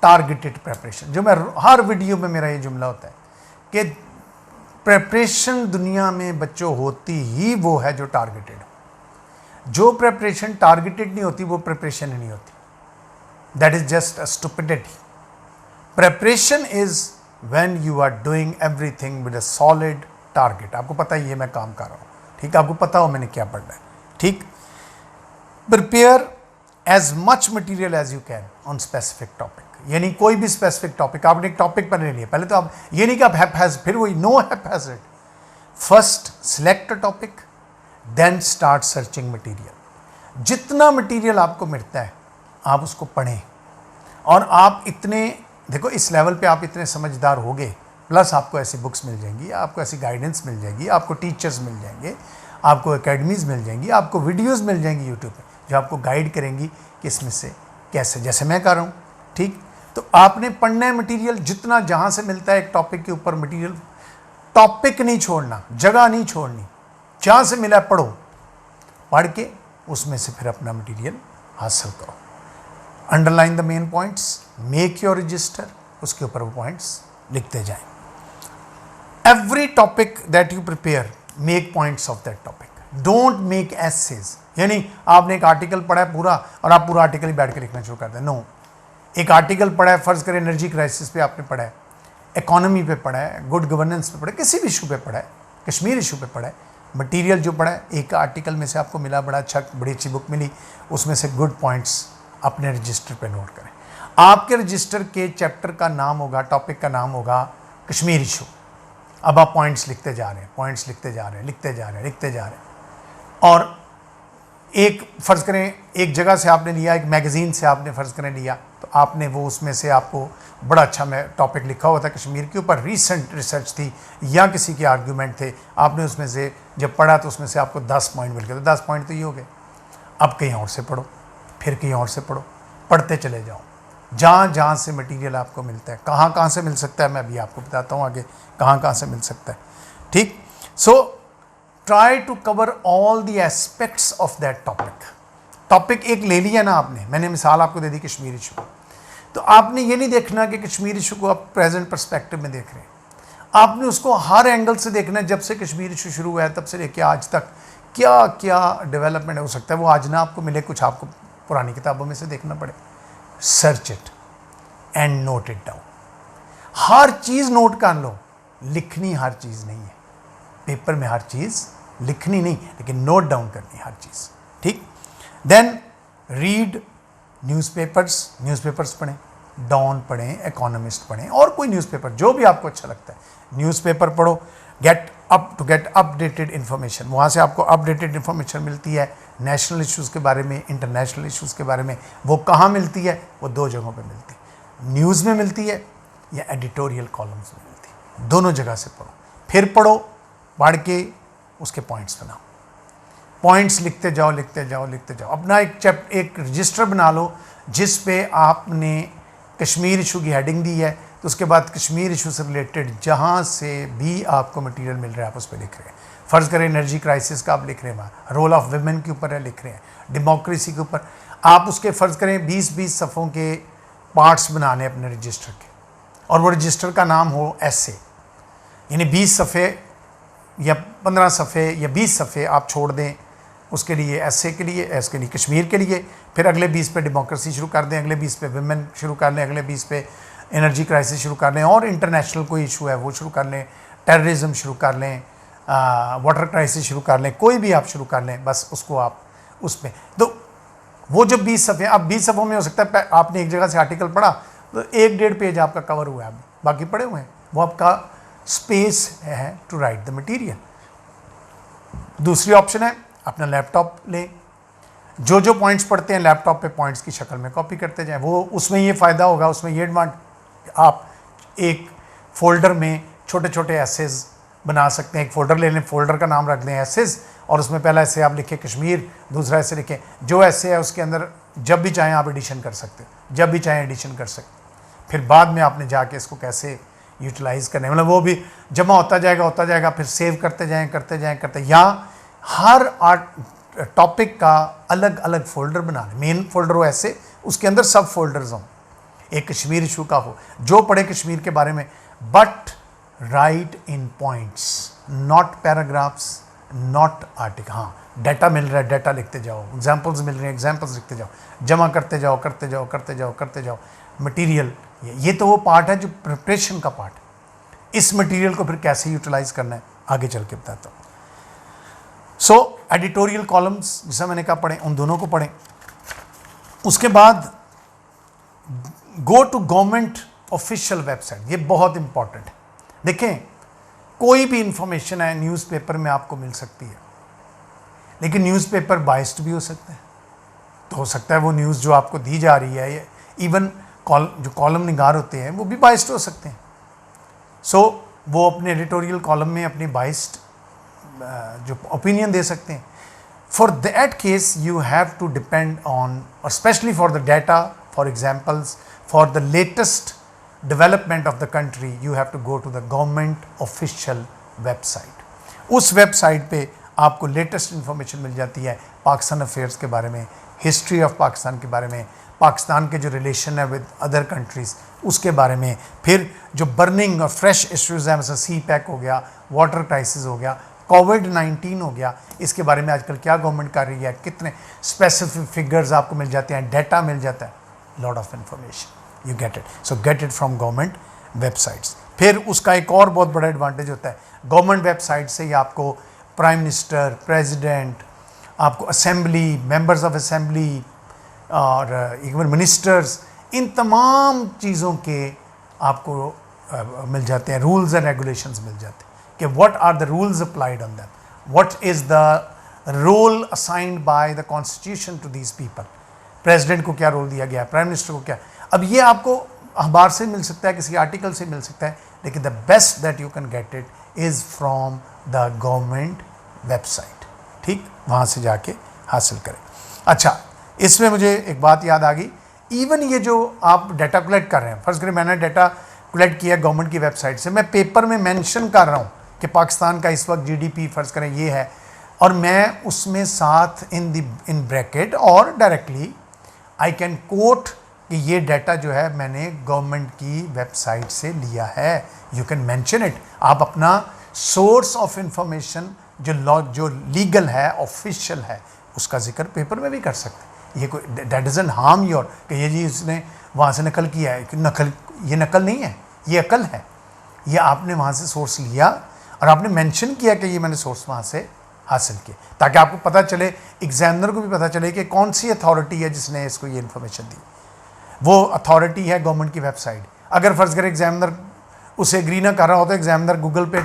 targeted preparation. जो मैं हर वीडियो में मेरा ये जुमला होता है कि प्रिपरेशन दुनिया में बच्चों होती ही वो है जो टारगेटेड हो। जो प्रिपरेशन टारगेटेड नहीं होती वो प्रिपरेशन ही नहीं होती, that is just a stupidity. Preparation is when you are doing everything with a solid target. आपको पता ही है मैं काम कर रहा हूँ, ठीक, आपको पता हो मैंने क्या पढ़ना है। ठीक, prepare as much material as you can on specific topic, यानी कोई भी स्पेसिफिक टॉपिक आपने एक टॉपिक पर ले लिया, पहले तो आप ये नहीं कि आप फिर वही no haphazard, first select a topic then start searching material. जितना मटीरियल आपको मिलता है आप उसको पढ़ें, और आप इतने देखो इस लेवल पे आप इतने समझदार होगे, प्लस आपको ऐसी बुक्स मिल जाएंगी, आपको ऐसी गाइडेंस मिल जाएगी, आपको टीचर्स मिल जाएंगे, आपको एकेडमीज़ मिल जाएंगी, आपको वीडियोस मिल जाएंगी यूट्यूब पे जो आपको गाइड करेंगी कि इसमें से कैसे, जैसे मैं कर रहा हूँ। ठीक, तो आपने पढ़ना है मटीरियल जितना जहाँ से मिलता है एक टॉपिक के ऊपर मटीरियल, टॉपिक नहीं छोड़ना, जगह नहीं छोड़नी, जहाँ से मिला पढ़ो, पढ़ के उसमें से फिर अपना मटीरियल हासिल करो। Underline the main points, make your register, उसके ऊपर वो पॉइंट्स लिखते जाएं। Every topic that you prepare make points of that topic, don't make essays, यानी आपने एक आर्टिकल पढ़ा है पूरा और आप पूरा आर्टिकल ही बैठ के लिखना शुरू कर दें, नो। एक आर्टिकल पढ़ा है, फर्ज करें एनर्जी क्राइसिस पे आपने पढ़ा है, इकोनॉमी पे पढ़ा है, गुड गवर्नेंस पे पढ़ा है, किसी भी इशू पे पढ़ा है, कश्मीर इशू पे पढ़ा है, मटीरियल जो पढ़ा है एक आर्टिकल में से आपको मिला, बड़ा अच्छा, बड़ी अच्छी बुक मिली, उसमें से गुड पॉइंट्स अपने रजिस्टर पे नोट करें। आपके रजिस्टर के चैप्टर का नाम होगा, टॉपिक का नाम होगा कश्मीर इशू। अब आप पॉइंट्स लिखते जा रहे हैं, पॉइंट्स लिखते जा रहे हैं, लिखते जा रहे हैं, लिखते जा रहे हैं। और एक फ़र्ज़ करें एक जगह से आपने लिया, एक मैगज़ीन से आपने फ़र्ज़ करें लिया, तो आपने वो उसमें से आपको बड़ा अच्छा टॉपिक लिखा हुआ था कश्मीर के ऊपर, रीसेंट रिसर्च थी या किसी के आर्ग्यूमेंट थे, आपने उसमें से जब पढ़ा तो उसमें से आपको 10 पॉइंट मिल गए, तो 10 पॉइंट तो ये हो गए। अब कहीं और से पढ़ो, फिर कहीं और से पढ़ो, पढ़ते चले जाओ, जहाँ जहाँ से मटीरियल आपको मिलता है। कहाँ कहाँ से मिल सकता है मैं अभी आपको बताता हूँ आगे कहाँ कहाँ से मिल सकता है। ठीक, so try to cover all the aspects of that topic. Topic एक ले लिया ना आपने, मैंने मिसाल आपको दे दी कश्मीर इशू, तो आपने ये नहीं देखना कि कश्मीर इशू को आप प्रेजेंट पर्सपेक्टिव में देख रहे हैं, आपने उसको हर एंगल से देखना है। जब से कश्मीर इशू शुरू हुआ है तब से लेके आज तक क्या क्या डेवलपमेंट हो सकता है, वो आज ना आपको मिले, कुछ आपको पुरानी किताबों में से देखना पड़े। Search it and note it down, her cheese note कर लो, लिखनी हर चीज़ नहीं है, पेपर में हर चीज़ लिखनी नहीं, लेकिन नोट डाउन करनी हर चीज़। ठीक, देन रीड न्यूज़पेपर्स, न्यूज़पेपर्स पढ़ें, डॉन पढ़ें, इकोनॉमिस्ट पढ़ें, और कोई न्यूज़पेपर जो भी आपको अच्छा लगता है न्यूज़पेपर पढ़ो। गेट अपडेटेड इन्फॉर्मेशन, वहाँ से आपको अपडेटेड इन्फॉर्मेशन मिलती है नेशनल इश्यूज़ के बारे में, इंटरनेशनल इश्यूज़ के बारे में। वो कहाँ मिलती है, वो 2 जगहों पे मिलती है, न्यूज़ में मिलती है या एडिटोरियल कॉलम्स में मिलती है, दोनों जगह से पढ़ो। फिर पढ़ो, पढ़ के उसके पॉइंट्स बनाओ, पॉइंट्स लिखते जाओ, लिखते जाओ, लिखते जाओ। अपना एक रजिस्टर बना लो जिस पे आपने कश्मीर इशू की हेडिंग दी है, तो उसके बाद कश्मीर इशू से रिलेटेड जहाँ से भी आपको मटेरियल मिल रहा है आप उस पर लिख रहे हैं। फ़र्ज़ करें एनर्जी क्राइसिस का आप लिख रहे हैं, वहाँ रोल ऑफ वुमेन के ऊपर है लिख रहे हैं, डेमोक्रेसी के ऊपर आप उसके फ़र्ज़ करें 20-20 सफ़ों के पार्ट्स बनाने अपने रजिस्टर के, और वो रजिस्टर का नाम हो ऐसे, यानी 20 सफ़े या 15 सफ़े या 20 सफ़े आप छोड़ दें उसके लिए, ऐसे के लिए, इसके लिए कश्मीर के लिए, फिर अगले 20 पे डेमोक्रेसी शुरू कर दें, अगले 20 पे विमेन शुरू कर लें, अगले 20 पे एनर्जी क्राइसिस शुरू कर लें, और इंटरनेशनल कोई इशू है वो शुरू कर लें, टेररिज्म शुरू कर लें, वाटर क्राइसिस शुरू कर लें, कोई भी आप शुरू कर लें, बस उसको आप उसमें, तो वो जो 20 सफ़े, अब 20 सफ़ों में हो सकता है आपने एक जगह से आर्टिकल पढ़ा तो 1-1.5 पेज आपका कवर हुआ है, बाकी पढ़े हुए हैं, वो आपका स्पेस है टू राइट द मटीरियल। दूसरी ऑप्शन है अपना लैपटॉप लें, जो जो पॉइंट्स पढ़ते हैं लैपटॉप पे पॉइंट्स की शक्ल में कॉपी करते जाएं, वो उसमें ये फ़ायदा होगा, उसमें ये एडवांटेज, आप एक फ़ोल्डर में छोटे छोटे एसेज बना सकते हैं, एक फ़ोल्डर ले लें, फ़ोल्डर का नाम रख दें एसेज, और उसमें पहला ऐसे आप लिखें कश्मीर, दूसरा ऐसे लिखें, जो ऐसे है उसके अंदर जब भी चाहें आप एडिशन कर सकते हो, जब भी चाहें एडिशन कर सकते, फिर बाद में आपने जाके इसको कैसे यूटिलाइज़ करना है, मतलब वो भी जमा होता जाएगा, फिर सेव करते जाएं, या हर टॉपिक का अलग अलग फ़ोल्डर बना लें, मेन फ़ोल्डर हो ऐसे, उसके अंदर सब फोल्डर्स हों, एक कश्मीर इशू का हो, जो पढ़े कश्मीर के बारे में, but right in points, not paragraphs, not article. हाँ, डाटा मिल रहा है, डाटा लिखते जाओ, एग्जाम्पल्स मिल रहे हैं, एग्जाम्पल्स लिखते जाओ, जमा करते जाओ मटीरियल। ये तो वो पार्ट है जो प्रिपरेशन का पार्ट है। इस मटीरियल को फिर कैसे यूटिलाइज करना है आगे चल के बताता हूँ। सो एडिटोरियल कॉलम्स जैसा मैंने कहा पढ़ें, उन दोनों को पढ़ें। उसके बाद go to government official website, ये बहुत इंपॉर्टेंट है। देखें, कोई भी इंफॉर्मेशन है न्यूज़पेपर में आपको मिल सकती है, लेकिन न्यूज़पेपर बाइस्ड भी हो सकता है। तो हो सकता है वो न्यूज़ जो आपको दी जा रही है, इवन जो कॉलम निगार होते हैं वो भी बाइस्ड हो सकते हैं। सो वो अपने एडिटोरियल कॉलम में अपनी बाइस्ड जो ओपिनियन दे सकते हैं। For that case you have to depend on, और specially for the data, for examples, for the latest development of the country, you have to go to the government official website. उस website पे आपको latest information मिल जाती है Pakistan affairs के बारे में, history of Pakistan के बारे में, पाकिस्तान के जो रिलेशन है विद अदर कंट्रीज़ उसके बारे में, फिर जो बर्निंग और फ्रेश इश्यूज़ हैं, मतलब सी पैक हो गया, वाटर क्राइसिस हो गया, कोविड-19 हो गया, इसके बारे में आजकल क्या गवर्नमेंट कर रही है, कितने स्पेसिफिक फिगर्स आपको मिल जाते हैं, डाटा मिल जाता है, lot of information you get it. So get it from government websites. फिर उसका एक और बहुत बड़ा एडवांटेज होता है, गवर्नमेंट वेबसाइट से ही आपको प्राइम मिनिस्टर, प्रेसिडेंट, आपको असेंबली, मेंबर्स ऑफ असेंबली और इवन मिनिस्टर्स, इन तमाम चीज़ों के आपको मिल जाते हैं, रूल्स एंड रेगुलेशंस मिल जाते हैं कि what are the rules applied on them, what is the role assigned by the constitution to these people. President को क्या रोल दिया गया है, प्राइम मिनिस्टर को क्या। अब ये आपको अखबार से मिल सकता है, किसी आर्टिकल से मिल सकता है, लेकिन the best that you can get it is from the government website. ठीक, वहाँ से जाके हासिल करें। अच्छा, इसमें मुझे एक बात याद आ गई, इवन ये जो आप डाटा कलेक्ट कर रहे हैं, फर्स्ट करें मैंने डाटा कलेक्ट किया गवर्नमेंट की वेबसाइट से, मैं पेपर में मेंशन कर रहा हूँ कि पाकिस्तान का इस वक्त जीडीपी फ़र्ज़ करें ये है, और मैं उसमें साथ इन ब्रैकेट और डायरेक्टली आई कैन कोट कि ये डाटा जो है मैंने गवर्नमेंट की वेबसाइट से लिया है। You can mention it. आप अपना सोर्स ऑफ इंफॉर्मेशन जो लीगल है, ऑफिशियल है, उसका जिक्र पेपर में भी कर सकते हैं। ये कोई दैट डजंट हार्म योर कि ये जी इसने वहाँ से नकल किया है, कि ये नकल नहीं है, ये अकल है। ये आपने वहाँ से सोर्स लिया और आपने मेंशन किया कि ये मैंने सोर्स वहाँ से हासिल किया, ताकि आपको पता चले, एग्जामिनर को भी पता चले कि कौन सी अथॉरिटी है जिसने इसको ये इन्फॉर्मेशन दी। वो अथॉरिटी है गवर्नमेंट की वेबसाइट। अगर फ़र्ज़ करें एग्जामिनर उसे एग्री ना कर रहा हो तो एग्जामिनर गूगल पे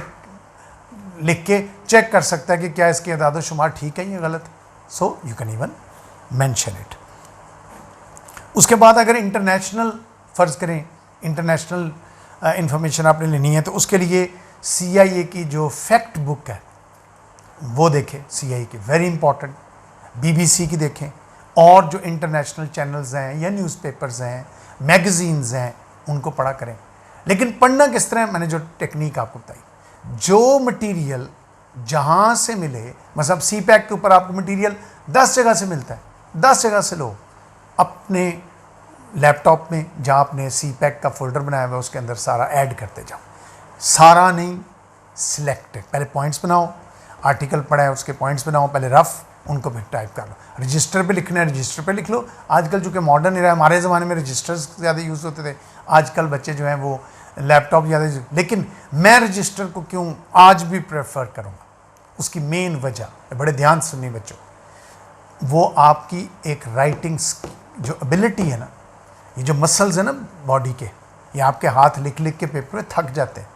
लिख के चेक कर सकता है कि क्या इसके अदाद शुमार ठीक है या गलत। So you can even mention it. उसके बाद अगर इंटरनेशनल फ़र्ज़ करें इंटरनेशनल इंफॉर्मेशन आपने लेनी है तो उसके लिए CIA की जो फैक्ट बुक है वो देखें, CIA की वेरी इंपॉर्टेंट, BBC की देखें, और जो इंटरनेशनल चैनल्स हैं या न्यूज़पेपर्स हैं, मैगज़ीन्स हैं, उनको पढ़ा करें। लेकिन पढ़ना किस तरह, मैंने जो टेक्निक आपको बताई, जो मटेरियल जहाँ से मिले, मतलब CPAC के ऊपर आपको मटेरियल 10 जगह से मिलता है, 10 जगह से लो, अपने लैपटॉप में जहाँ आपने सी पैक का फोल्डर बनाया हुआ है उसके अंदर सारा ऐड करते जाओ, सारा नहीं, सिलेक्ट, पहले पॉइंट्स बनाओ, आर्टिकल पढ़ा है उसके पॉइंट्स बनाओ, पहले रफ, उनको फिर टाइप कर लो। रजिस्टर पे लिखना है रजिस्टर पे लिख लो। आजकल चूँकि मॉडर्न एरा है, हमारे ज़माने में रजिस्टर्स ज़्यादा यूज़ होते थे, आजकल बच्चे जो हैं वो लैपटॉप ज़्यादा, लेकिन मैं रजिस्टर को क्यों आज भी प्रेफर करूँगा, उसकी मेन वजह, बड़े ध्यान से सुनिए बच्चों, वो आपकी एक राइटिंग जो एबिलिटी है ना, ये जो मसल्स है ना बॉडी के, ये आपके हाथ लिख लिख के पेपर में थक जाते हैं।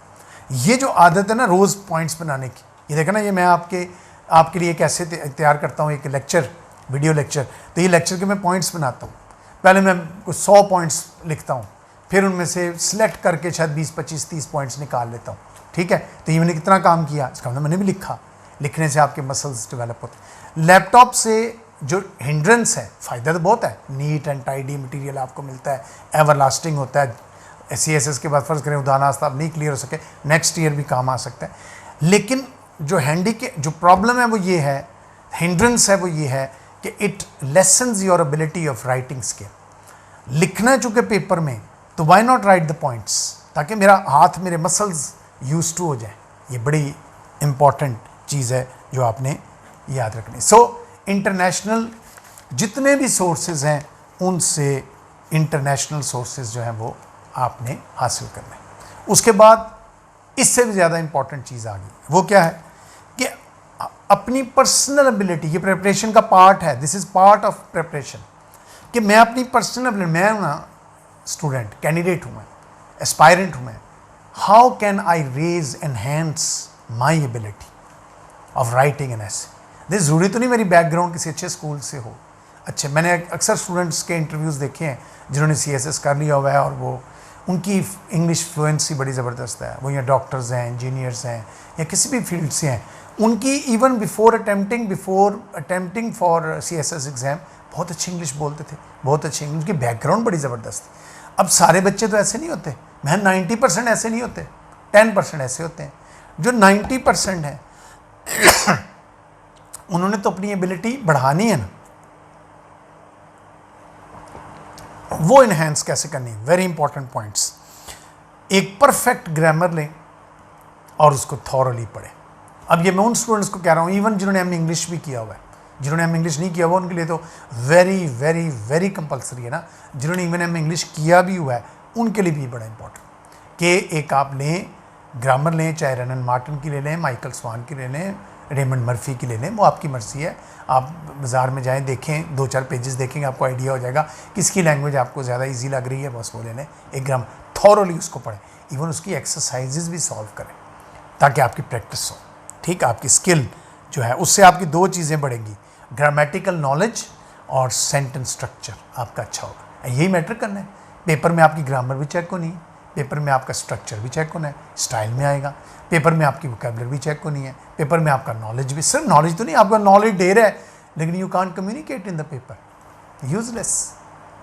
ये जो आदत है ना रोज़ पॉइंट्स बनाने की, ये देखा ना, ये मैं आपके लिए कैसे तैयार करता हूँ एक लेक्चर, वीडियो लेक्चर, तो ये लेक्चर के मैं पॉइंट्स बनाता हूँ। पहले मैं कुछ 100 पॉइंट्स लिखता हूँ, फिर उनमें से सिलेक्ट करके शायद 20, 25, 30 पॉइंट्स निकाल लेता हूँ। ठीक है, तो ये मैंने कितना काम किया, इसका मतलब मैंने भी लिखा। लिखने से आपके मसल्स डेवलप होते हैं। लैपटॉप से जो हिंड्रेंस है, फ़ायदा तो बहुत है, नीट एंड टाइडी मटेरियल आपको मिलता है, एवरलास्टिंग होता है। CSS के बाद फ़र्ज़ करें उदाहरण अब नहीं क्लियर हो सके, नेक्स्ट ईयर भी काम आ सकता है। लेकिन जो जो प्रॉब्लम है वो ये है, हिंड्रेंस है वो ये है कि it lessens your ability of writing skill. लिखना है चूँकि पेपर में, तो why not write the points, ताकि मेरा हाथ, मेरे मसल्स यूज टू हो जाए। ये बड़ी इंपॉर्टेंट चीज़ है जो आपने याद रखनी। इंटरनेशनल जितने भी सोर्सेज हैं उनसे इंटरनेशनल सोर्सेज जो हैं वो आपने हासिल करने। उसके बाद इससे भी ज़्यादा इंपॉर्टेंट चीज़ आ गई, वो क्या है कि अपनी पर्सनल एबिलिटी, ये प्रिपरेशन का पार्ट है, this is part of preparation, कि मैं अपनी पर्सनल एबिलिटी, मैं हूँ ना स्टूडेंट, कैंडिडेट हूँ मैं, एस्पायरेंट हूँ मैं, how can I raise enhance my ability of writing an essay. This ज़रूरी तो नहीं मेरी बैकग्राउंड किसी अच्छे स्कूल से हो। अच्छे, मैंने अक्सर स्टूडेंट्स के इंटरव्यूज़ देखे हैं जिन्होंने CSS कर लिया हुआ है और वो उनकी इंग्लिश फ्लुएंसी बड़ी ज़बरदस्त है, वो या डॉक्टर्स हैं, इंजीनियर्स हैं, या किसी भी फील्ड से हैं, उनकी even before attempting for CSS exam बहुत अच्छी इंग्लिश बोलते थे, बहुत अच्छी इंग्लिश, उनकी बैकग्राउंड बड़ी ज़बरदस्त थी। अब सारे बच्चे तो ऐसे नहीं होते, मैं 90% ऐसे नहीं होते, 10% ऐसे होते हैं। जो 90% है उन्होंने तो अपनी एबिलिटी बढ़ानी है ना, वो इन्हेंस कैसे करनी है, वेरी इंपॉर्टेंट पॉइंट्स। एक परफेक्ट ग्रामर लें और उसको थॉरली पढ़ें। अब ये मैं उन स्टूडेंट्स को कह रहा हूँ, इवन जिन्होंने हम इंग्लिश भी किया हुआ है, जिन्होंने हम इंग्लिश नहीं किया हुआ उनके लिए तो वेरी वेरी वेरी कंपलसरी है ना। जिन्होंने इवन हम इंग्लिश किया भी हुआ है उनके लिए भी बड़ा इंपॉर्टेंट कि एक आप लें, ग्रामर लें, चाहे रनन मार्टिन की ले लें, माइकल स्वान की ले लें, रेमंड मर्फी की ले लें, वो आपकी मर्ज़ी है। आप बाज़ार में जाएं, देखें, 2-4 पेजेस देखेंगे, आपको आइडिया हो जाएगा किसकी लैंग्वेज आपको ज़्यादा इजी लग रही है, बस वो ले लें, एक ग्राम थॉरली उसको पढ़ें, इवन उसकी एक्सरसाइजेज भी सॉल्व करें ताकि आपकी प्रैक्टिस हो। ठीक, आपकी स्किल जो है उससे आपकी 2 चीज़ें बढ़ेंगी, ग्रामेटिकल नॉलेज और सेंटेंस स्ट्रक्चर आपका अच्छा होगा। यही मैटर करना है। पेपर में आपकी ग्रामर भी चेक होनी है, पेपर में आपका स्ट्रक्चर भी चेक होना है, स्टाइल में आएगा, पेपर में आपकी वोकैबुलरी भी चेक होनी है, पेपर में आपका नॉलेज भी, सिर्फ नॉलेज तो नहीं, आपका नॉलेज ढेर है लेकिन you can't communicate in the paper, useless,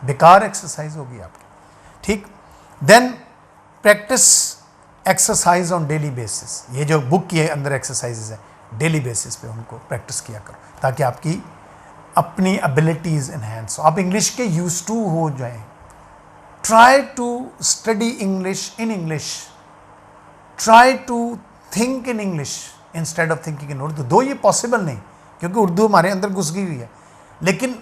बेकार एक्सरसाइज होगी आपकी। ठीक, then practice exercise on daily basis. ये जो बुक के अंदर एक्सरसाइजेज हैं, डेली बेसिस पे उनको प्रैक्टिस किया करो ताकि आपकी अपनी एबिलिटीज़ इन्हेंस हो, आप इंग्लिश के यूज टू हो जाएं। Try to study English in English. Try to think in English instead of thinking in Urdu. दो ये पॉसिबल नहीं, क्योंकि उर्दू हमारे अंदर घुस गई हुई है, लेकिन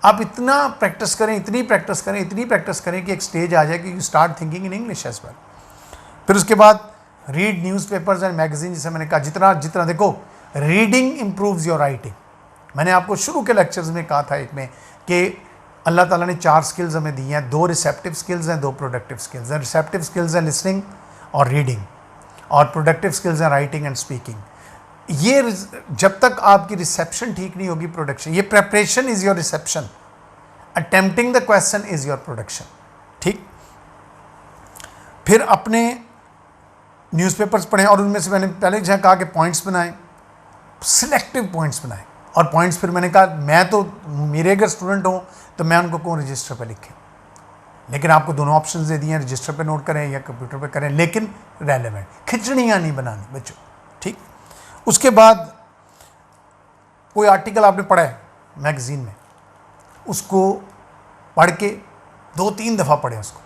आप इतना प्रैक्टिस करें, इतनी प्रैक्टिस करें, इतनी प्रैक्टिस करें कि एक स्टेज आ जाए कि you start thinking in English as well. फिर उसके बाद रीड न्यूज़पेपर्स एंड मैगजीन, जैसे मैंने कहा, जितना देखो, रीडिंग इम्प्रूव्स योर राइटिंग। मैंने आपको शुरू के लेक्चर्स में कहा था एक में कि अल्लाह ताला ने 4 स्किल्स हमें दी हैं, 2 रिसेप्टिव स्किल्स हैं, 2 प्रोडक्टिव स्किल्स हैं। रिसेप्टिव स्किल्स हैं लिसनिंग और रीडिंग, और प्रोडक्टिव स्किल्स हैं राइटिंग एंड स्पीकिंग। ये जब तक आपकी रिसेप्शन ठीक नहीं होगी, प्रोडक्शन, ये preparation is your reception, attempting the question is your production. ठीक, फिर अपने न्यूज़पेपर्स पढ़ें और उनमें से मैंने पहले जहाँ कहा कि पॉइंट्स बनाएं, सिलेक्टिव पॉइंट्स बनाएं। और पॉइंट्स फिर मैंने कहा, मैं तो, मेरे अगर स्टूडेंट हो तो मैं उनको कहूँ रजिस्टर पे लिखें, लेकिन आपको दोनों ऑप्शंस दे दिए हैं, रजिस्टर पे नोट करें या कंप्यूटर पे करें, लेकिन रेलेवेंट, खिचड़ियाँ नहीं बनानी बच्चों। ठीक, उसके बाद कोई आर्टिकल आपने पढ़ा है मैगज़ीन में, उसको पढ़ के 2-3 दफ़ा पढ़ें उसको,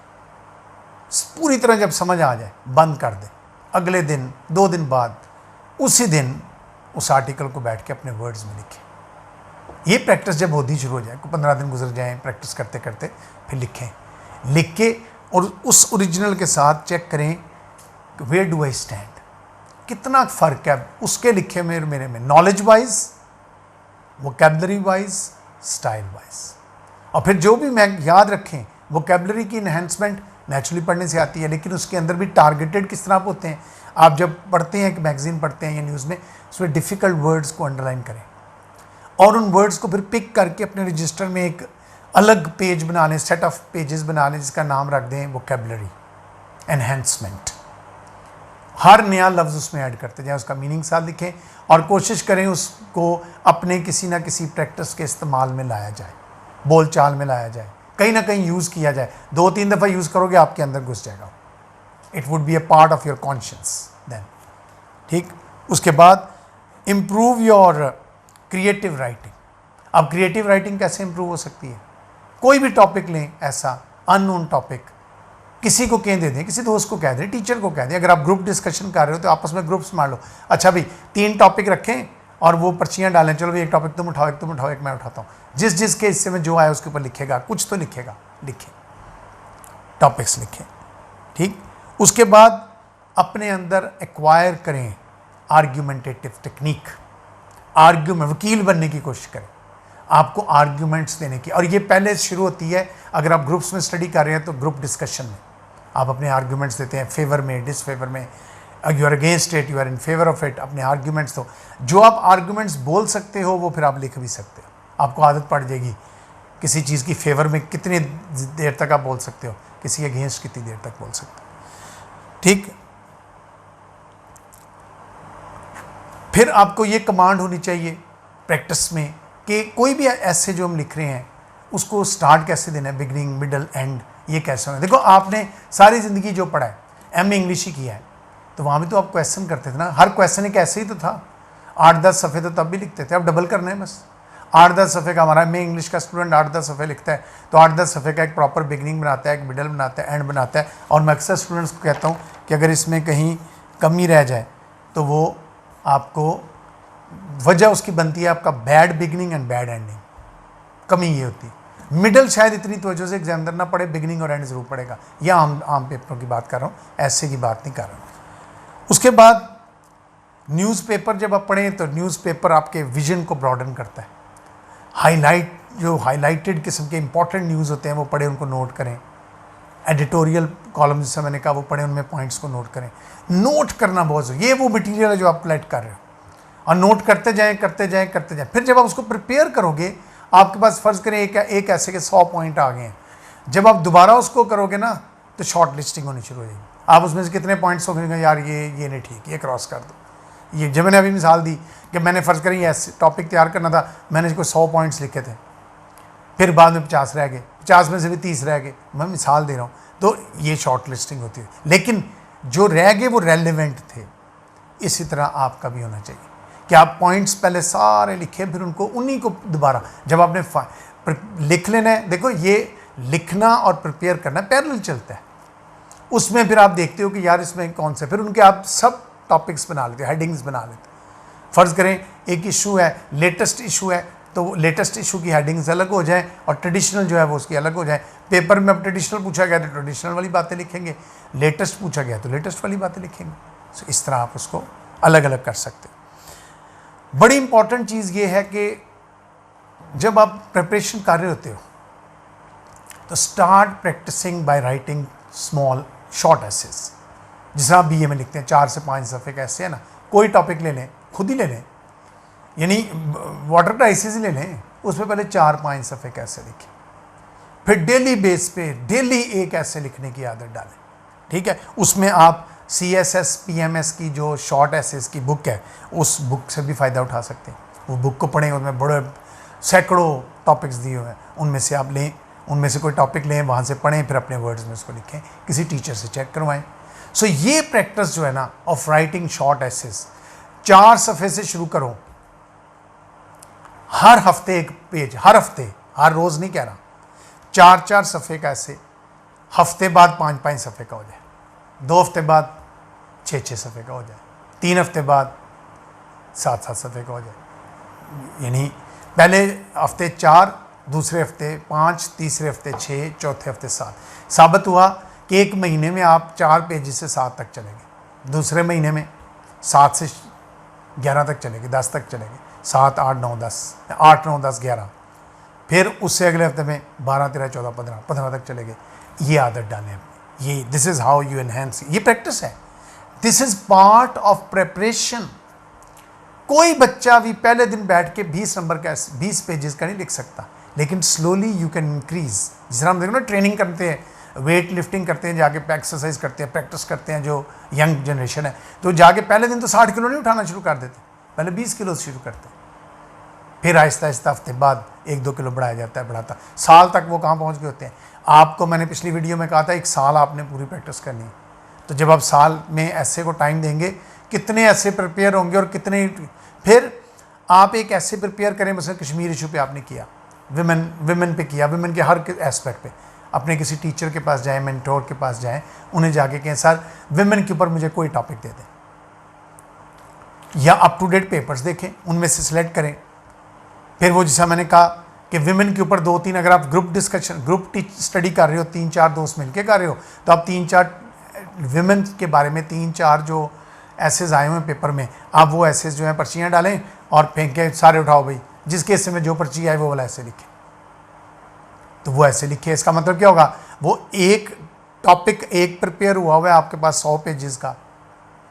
पूरी तरह जब समझ आ जाए बंद कर दें। अगले दिन 2 दिन बाद उसी दिन उस आर्टिकल को बैठ के अपने वर्ड्स में लिखें। ये प्रैक्टिस जब होती शुरू हो जाए, 15 दिन गुजर जाएं प्रैक्टिस करते करते, फिर लिखें। लिख के और उस ओरिजिनल के साथ चेक करें वेयर डू आई स्टैंड, कितना फ़र्क है उसके लिखे में मेरे में, knowledge wise, vocabulary wise, style wise. और फिर जो भी मैं याद रखें, वोकैबलरी की इन्हेंसमेंट नेचुरली पढ़ने से आती है, लेकिन उसके अंदर भी टारगेटेड किस तरह होते हैं। आप जब पढ़ते हैं, एक मैगज़ीन पढ़ते हैं या न्यूज़ में, उसमें डिफ़िकल्ट वर्ड्स को अंडरलाइन करें और उन वर्ड्स को फिर पिक करके अपने रजिस्टर में एक अलग पेज बना लें, सेट ऑफ पेजेस बना लें, जिसका नाम रख दें वोकैबलरी एनहेंसमेंट। हर नया लफ्ज़ उसमें ऐड करते जाएं, उसका मीनिंग साथ लिखें और कोशिश करें उसको अपने किसी ना किसी प्रैक्टिस के इस्तेमाल में लाया जाए, बोल चाल में लाया जाए, कहीं ना कहीं यूज़ किया जाए। 2-3 दफ़ा यूज़ करोगे आपके अंदर घुस जाएगा, it would be a part of your conscious then. ठीक, उसके बाद इम्प्रूव योर क्रिएटिव राइटिंग। अब क्रिएटिव राइटिंग कैसे इम्प्रूव हो सकती है? कोई भी टॉपिक लें, ऐसा अननोन टॉपिक, किसी को कह दे दें, किसी दोस्त को कह दें, टीचर को कह दें। अगर आप ग्रुप डिस्कशन कर रहे हो तो आपस में ग्रुप्स मार लो, अच्छा भाई 3 टॉपिक रखें और वो पर्चियाँ डालें, चलो भाई एक टॉपिक तुम उठाओ, एक तुम उठाओ, एक मैं उठाता हूँ। जिस जिसके हिस्से में जो आए उसके ऊपर लिखेगा, कुछ तो लिखेगा, लिखें, टॉपिक्स लिखें। ठीक, उसके बाद अपने अंदर एक्वायर करें आर्ग्यूमेंटेटिव टेक्निक। आर्ग्यूमेंट, वकील बनने की कोशिश करें, आपको आर्ग्यूमेंट्स देने की। और ये पहले शुरू होती है, अगर आप ग्रुप्स में स्टडी कर रहे हैं तो ग्रुप डिस्कशन में आप अपने आर्ग्यूमेंट्स देते हैं, फेवर में, डिसफेवर में, you are against it, you are in favour of it, अपने आर्ग्यूमेंट्स दो। जो आप आर्ग्यूमेंट्स बोल सकते हो वो फिर आप लिख भी सकते हो। आपको आदत पड़ जाएगी किसी चीज़ की फेवर में कितनी देर तक आप बोल सकते हो, किसी अगेंस्ट कितनी देर तक बोल सकते हो। ठीक, फिर आपको ये कमांड होनी चाहिए प्रैक्टिस में कि कोई भी ऐसे जो हम लिख रहे हैं उसको स्टार्ट कैसे देना है, बिगनिंग, मिडल, एंड, ये कैसे होना है। देखो आपने सारी ज़िंदगी जो पढ़ा है, एमए इंग्लिश ही किया है, तो वहाँ भी तो आप क्वेश्चन करते थे ना, हर क्वेश्चन एक ऐसे ही तो था। 8-10 सफ़े तो तब भी लिखते थे, अब डबल करना है बस। 8-10 सफ़े का हमारा एमए इंग्लिश का स्टूडेंट 8-10 सफ़े लिखता है, तो 8-10 सफ़े का एक प्रॉपर बिगनिंग बनाता है, एक मिडल बनाता है, एंड बनाता है। और मैं अक्सर स्टूडेंट्स को कहता हूँ कि अगर इसमें कहीं कमी रह जाए तो वो आपको वजह उसकी बनती है आपका bad beginning and bad ending. कमी ये होती है। मिडल शायद इतनी तवज्जो से एग्जामिनर ना पढ़े, बिगनिंग और एंड ज़रूर पढ़ेगा। यह आम पेपरों की बात कर रहा हूँ, ऐसे की बात नहीं कर रहा हूँ। उसके बाद न्यूज़पेपर जब आप पढ़ें तो न्यूज़पेपर आपके विजन को ब्रॉडन करता है। हाईलाइटेड किस्म के इंपॉर्टेंट न्यूज़ होते हैं वो पढ़ें, उनको नोट करें। एडिटोरियल कॉलम जिससे मैंने कहा वो पढ़ें, उनमें पॉइंट्स को नोट करें। नोट करना बहुत ज़रूरी, ये वो मटीरियल है जो आप कलेक्ट कर रहे हो, और नोट करते जाएं, करते जाएं, करते जाएं। फिर जब आप उसको प्रिपेयर करोगे, आपके पास फ़र्ज़ करें एक ऐसे के 100 पॉइंट आ गए हैं, जब आप दोबारा उसको करोगे ना तो शॉर्ट लिस्टिंग होनी शुरू हो जाएगी। आप उसमें से कितने पॉइंट्स हो गए, यार ये नहीं ठीक, ये क्रॉस कर दो। ये जब मैंने अभी मिसाल दी कि मैंने फ़र्ज़ करें ऐसे टॉपिक तैयार करना था, मैंने इसको 100 पॉइंट्स लिखे थे, फिर बाद में 50 रह गए, 50 में से भी 30 रह गए, मैं मिसाल दे रहा हूँ। तो ये शॉर्ट लिस्टिंग होती है, लेकिन जो रह गए वो रेलिवेंट थे। इसी तरह आपका भी होना चाहिए कि आप पॉइंट्स पहले सारे लिखें, फिर उनको उन्हीं को दोबारा जब आपने लिख लेना है। देखो ये लिखना और प्रिपेयर करना पैरेलल चलता है, उसमें फिर आप देखते हो कि यार इसमें कौन से, फिर उनके आप सब टॉपिक्स बना लेते हो, हेडिंग्स बना लेते हो। फ़र्ज़ करें एक इशू है, लेटेस्ट इशू है, तो लेटेस्ट इशू की हेडिंग्स अलग हो जाएं और ट्रेडिशनल जो है वो उसकी अलग हो जाए। पेपर में अब ट्रेडिशनल पूछा गया तो ट्रेडिशनल वाली बातें लिखेंगे, लेटेस्ट पूछा गया तो लेटेस्ट वाली बातें लिखेंगे। तो इस तरह आप उसको अलग अलग कर सकते हो। बड़ी इंपॉर्टेंट चीज़ ये है कि जब आप प्रिपरेशन कर रहे होते हो तो start practising by writing small short essays. जिस तरह आप बीए में लिखते हैं 4 से 5 सफ़े का ऐसे है ना, कोई टॉपिक ले लें, खुद ही ले लें, यानी वाटर क्राइसिस ही ले लें, उसमें पहले 4-5 सफ़े का ऐसे लिखें, फिर डेली बेस पे डेली एक ऐसे लिखने की आदत डालें। ठीक है, उसमें आप CSS PMS की जो शॉर्ट एसेस की बुक है उस बुक से भी फ़ायदा उठा सकते हैं। वो बुक को पढ़ें, उसमें बड़े सैकड़ों टॉपिक्स दिए हुए हैं, उनमें से आप लें, उनमें से कोई टॉपिक लें, वहाँ से पढ़ें, फिर अपने वर्ड्स में उसको लिखें, किसी टीचर से चेक करवाएं। सो ये प्रैक्टिस जो है ना ऑफ राइटिंग शॉर्ट एसेस, 4 सफ़े से शुरू करो, हर हफ्ते एक पेज, हर हफ्ते, हर रोज़ नहीं कह रहा, 4-4 सफ़े का ऐसे हफ्ते बाद 5-5 सफ़े का हो जाए, 2 हफ्ते बाद 6-6 सफ़े का हो जाए, 3 हफ्ते बाद 7-7 सफ़े का हो जाए। यानी पहले हफ्ते 4, दूसरे हफ्ते 5, तीसरे हफ्ते 6, चौथे हफ्ते 7। साबित हुआ कि एक महीने में आप 4 पेजेस से 7 तक चलेंगे, दूसरे महीने में 7 से 11 तक चलेंगे, 10 तक चलेंगे, 7, 8, 9, 10, 8, 9, 10, 11, फिर उससे अगले हफ्ते में 12, 13, 14, 15 तक चलेंगे। ये आदत डालें अपनी, ये this is how you enhance, ये प्रैक्टिस है, this is part of preparation. कोई बच्चा भी पहले दिन बैठ के 20 नंबर का 20 पेजेस का नहीं लिख सकता, लेकिन स्लोली यू कैन इंक्रीज। जिस तरह हम देखो ना ट्रेनिंग करते हैं, वेट लिफ्टिंग करते हैं, जाके एक्सरसाइज करते हैं, प्रैक्टिस करते हैं, जो यंग जनरेशन है, तो जाके पहले दिन तो 60 किलो नहीं उठाना शुरू कर देते, पहले 20 किलो से शुरू करते हैं, फिर आहिस्ता आहिस्ता हफ्ते बाद 1-2 किलो बढ़ाया जाता है, बढ़ाता साल तक वो कहाँ पहुँच गए होते हैं। आपको मैंने पिछली वीडियो में कहा था 1 साल आपने पूरी प्रैक्टिस करनी है, तो जब आप साल में ऐसे को टाइम देंगे, कितने ऐसे प्रिपेयर होंगे और कितने, फिर आप एक ऐसे प्रिपेयर करें, मतलब कश्मीर इशू पे आपने किया, विमेन पे किया, विमेन के हर एस्पेक्ट पे, अपने किसी टीचर के पास जाएं, मेंटोर के पास जाएं, उन्हें जाके कहें सर विमेन के ऊपर मुझे कोई टॉपिक दे दें, या अप टू डेट पेपर्स देखें, उनमें से सिलेक्ट करें। फिर वो जैसा मैंने कहा कि विमेन के ऊपर 2-3, अगर आप ग्रुप डिस्कशन, ग्रुप स्टडी कर रहे हो, 3-4 दोस्त मिलकर कर रहे हो, तो आप 3-4 विमेन के बारे में 3-4 जो एसेज आए हुए हैं पेपर में, आप वो एसेज जो है पर्चियाँ डालें और फेंकें, सारे उठाओ भाई, जिसके हिस्से में जो पर्ची आए वो वाला ऐसे लिखे, तो वो ऐसे लिखे। इसका मतलब क्या होगा, वो एक टॉपिक एक प्रिपेयर हुआ है आपके पास 100 पेजेस का,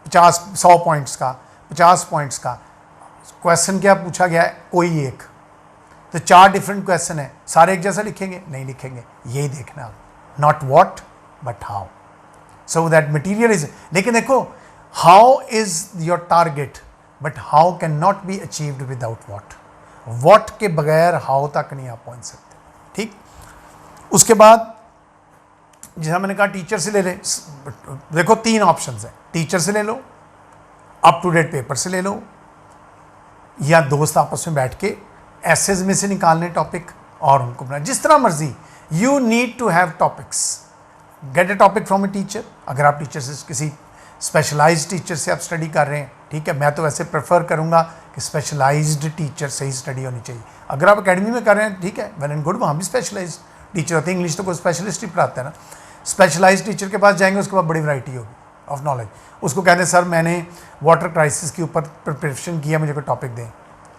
100 पॉइंट्स का, 50 पॉइंट्स का क्वेश्चन क्या पूछा गया है, कोई एक, तो 4 डिफरेंट क्वेश्चन है, सारे एक जैसा लिखेंगे नहीं लिखेंगे, यही देखना, not what but how, so that material is. लेकिन देखो how is your target, but how can not be achieved without what के बगैर हाउ तक नहीं आप पहुंच सकते। ठीक, उसके बाद जैसा मैंने कहा टीचर से ले लें, देखो 3 ऑप्शन है, टीचर से ले लो, अप टू डेट पेपर से ले लो, या दोस्त आपस में बैठ के एसेज में से निकालने टॉपिक और उनको बनाए, जिस तरह मर्जी। You need to have topics, get a topic from a teacher. अगर आप टीचर से, किसी स्पेशलाइज्ड टीचर से आप स्टडी कर रहे हैं, ठीक है, मैं तो वैसे प्रेफर करूंगा कि स्पेशलाइज्ड टीचर से ही स्टडी होनी चाहिए। अगर आप एकेडमी में कर रहे हैं, ठीक है, वेल एंड गुड, वहाँ भी स्पेशलाइज्ड टीचर होते हैं, इंग्लिश तो कोई स्पेशलिस्ट ही पढ़ाता है ना। स्पेशलाइज्ड टीचर के पास जाएंगे, उसके बाद बड़ी वैरायटी होगी ऑफ नॉलेज। उसको कहते हैं सर मैंने वाटर क्राइसिस के ऊपर प्रिपरेशन किया, मुझे कोई टॉपिक दें,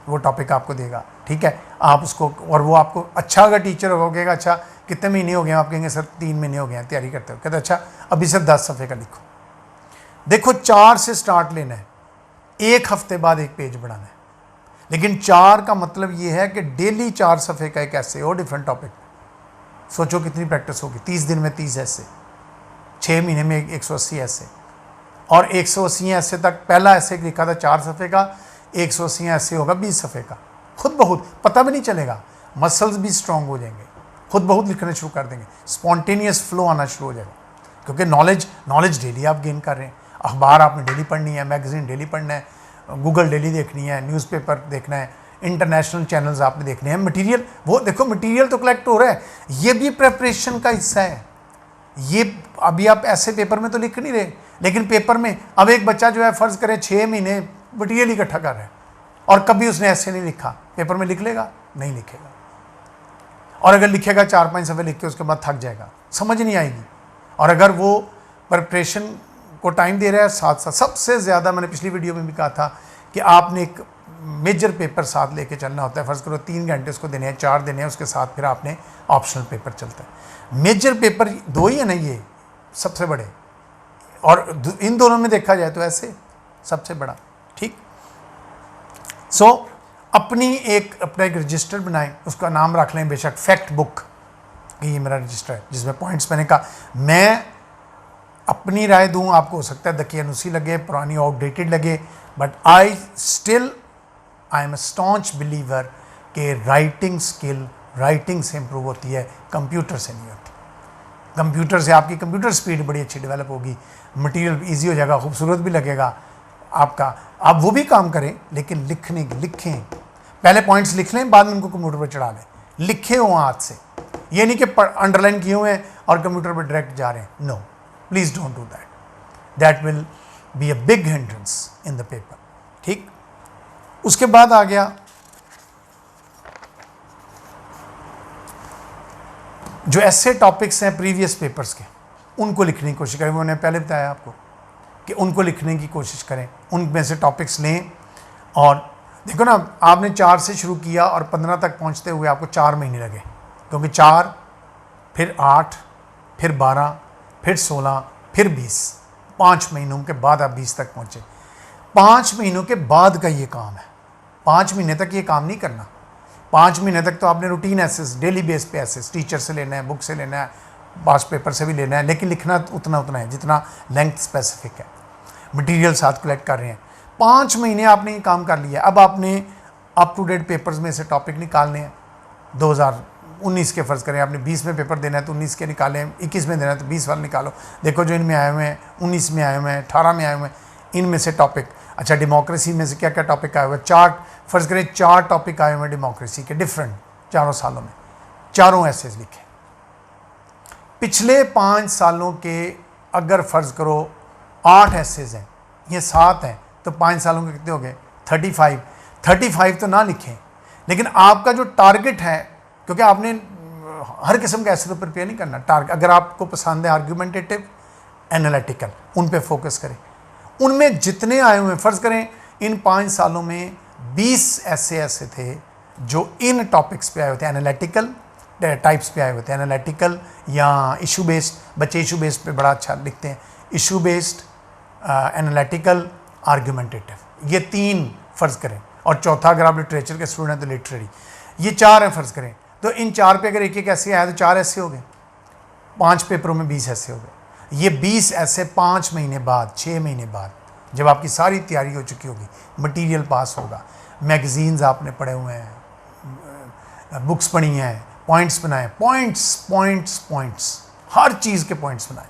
वो टॉपिक आपको देगा, ठीक है, आप उसको, और वो आपको अच्छा अगर टीचर होगा, अच्छा कितने महीने हो गए, आप कहेंगे सर 3 महीने हो गए हैं तैयारी करते हो, कहते अच्छा अभी सिर्फ 10 सफ़े का लिखो। देखो 4 से स्टार्ट लेना है, 1 हफ्ते बाद 1 पेज बढ़ाना है, लेकिन 4 का मतलब ये है कि डेली 4 सफ़े का एक ऐसे और डिफरेंट टॉपिक। सोचो कितनी प्रैक्टिस होगी, 30 दिन में 30 ऐसे, 6 महीने में 180 ऐसे, और 180 ऐसे तक, पहला ऐसे लिखा था 4 सफ़े का, 180 ऐसे होगा 20 सफ़े का, खुद बहुत पता भी नहीं चलेगा, मसल्स भी स्ट्रांग हो जाएंगे, खुद बहुत लिखने शुरू कर देंगे, स्पॉन्टेनियस फ्लो आना शुरू हो जाएगा, क्योंकि नॉलेज डेली आप गेन कर रहे हैं। अखबार आपने डेली पढ़नी है, मैगजीन डेली पढ़ना है, गूगल डेली देखनी है, न्यूज़पेपर देखना है, इंटरनेशनल चैनल्स आपने देखने हैं, मटेरियल, वो देखो मटेरियल तो कलेक्ट हो रहा है, ये भी प्रेपरेशन का हिस्सा है। ये अभी आप ऐसे पेपर में तो लिख नहीं रहे, लेकिन पेपर में अब एक बच्चा जो है फ़र्ज़ करें 6 महीने मटीरियल इकट्ठा कर रहा है और कभी उसने ऐसे नहीं लिखा, पेपर में लिख लेगा? नहीं लिखेगा, और अगर लिखेगा 4-5 सफ़े लिख के उसके बाद थक जाएगा, समझ नहीं आएगी। और अगर वो प्रिपरेशन को टाइम दे रहा है साथ साथ, सबसे ज़्यादा मैंने पिछली वीडियो में भी कहा था कि आपने एक मेजर पेपर साथ लेके चलना होता है। फ़र्ज़ करो 3 घंटे उसको देने हैं, 4 देने हैं, उसके साथ फिर आपने ऑप्शनल पेपर चलता है। मेजर पेपर 2 ही है ना, ये सबसे बड़े, और इन दोनों में देखा जाए तो ऐसे सबसे बड़ा। ठीक, सो अपना एक रजिस्टर बनाएं, उसका नाम रख लें बेशक फैक्ट बुक, ये मेरा रजिस्टर है जिसमें पॉइंट्स मैंने कहा, मैं अपनी राय दूं, आपको हो सकता है दकियानुसी लगे, पुरानी आउटडेटेड लगे, but I am a staunch believer कि राइटिंग स्किल राइटिंग से इम्प्रूव होती है, कंप्यूटर से नहीं होती। कंप्यूटर से आपकी कंप्यूटर स्पीड बड़ी अच्छी डेवलप होगी, मटेरियल ईजी हो जाएगा, खूबसूरत भी लगेगा आपका, आप वो भी काम करें, लेकिन लिखें, पहले पॉइंट्स लिख लें, बाद में उनको कंप्यूटर पर चढ़ा लें, लिखे हो हाथ से। ये नहीं कि अंडरलाइन किए हुए हैं और कंप्यूटर पर डायरेक्ट जा रहे हैं, no, please don't do that will be a big hindrance in the paper. ठीक, उसके बाद आ गया जो ऐसे टॉपिक्स हैं प्रीवियस पेपर्स के, उनको लिखने की कोशिश करें। मैंने पहले बताया आपको कि उनको लिखने की कोशिश करें, उनमें से टॉपिक्स लें। और देखो ना, आपने 4 से शुरू किया और 15 तक पहुंचते हुए आपको 4 महीने लगे, क्योंकि 4 फिर 8 फिर 12 फिर 16 फिर 20, 5 महीनों के बाद आप 20 तक पहुंचे। 5 महीनों के बाद का ये काम है, 5 महीने तक ये काम नहीं करना। 5 महीने तक तो आपने रूटीन एसेस, डेली बेस पे एसेस टीचर से लेना है, बुक से लेना है, पास पेपर से भी लेना है, लेकिन लिखना उतना है जितना लेंथ स्पेसिफिक है। मटेरियल साथ कलेक्ट कर रहे हैं। 5 महीने आपने ये काम कर लिया। अब आपने अप टू डेट पेपर्स में से टॉपिक निकालने हैं। 2019 के फ़र्ज़ करें आपने 20 में पेपर देना है तो 19 के निकालें, 21 में देना है तो 20 वाले निकालो। देखो जो इनमें आए हुए हैं, 19 में आए हुए हैं, 18 में आए हुए हैं, इनमें से टॉपिक, अच्छा डेमोक्रेसी में से क्या क्या टॉपिक आए हुए हैं, 4 फ़र्ज़ करें 4 टॉपिक आए हुए हैं डेमोक्रेसी के, डिफरेंट, 4 सालों में 4 एसेज लिखे। पिछले 5 सालों के अगर फ़र्ज़ करो 8 एसेज हैं, ये 7 हैं, तो 5 सालों के कितने हो गए? 35 तो ना लिखें, लेकिन आपका जो टारगेट है, क्योंकि आपने हर किस्म का ऐसे तो प्रिपेयर नहीं करना। टारगेट अगर आपको पसंद है आर्ग्यूमेंटेटिव, एनालिटिकल, उन पे फोकस करें। उनमें जितने आए हुए हैं, फ़र्ज़ करें इन 5 सालों में 20 ऐसे थे जो इन टॉपिक्स पे आए हुए थे, एनालिटिकल टाइप्स पे आए हुए थे, एनालिटिकल या इशू बेस्ड। बच्चे इशू बेस्ड पे बड़ा अच्छा लिखते हैं, इशू बेस्ड, एनालिटिकल, आर्ग्यूमेंटेटिव, ये 3 फ़र्ज़ करें। और चौथा अगर आप लिटरेचर के स्टूडेंट हैं तो लिटरेरी, ये 4 हैं फ़र्ज़ करें। तो इन 4 पे अगर एक ऐसे आया तो 4 ऐसे हो गए, 5 पेपरों में 20 ऐसे हो गए। ये 20 ऐसे 5 महीने बाद, 6 महीने बाद, जब आपकी सारी तैयारी हो चुकी होगी, मटेरियल पास होगा, मैगज़ीन्स आपने पढ़े हुए हैं, बुक्स पढ़ी हैं, पॉइंट्स बनाए, पॉइंट्स, हर चीज़ के पॉइंट्स बनाए।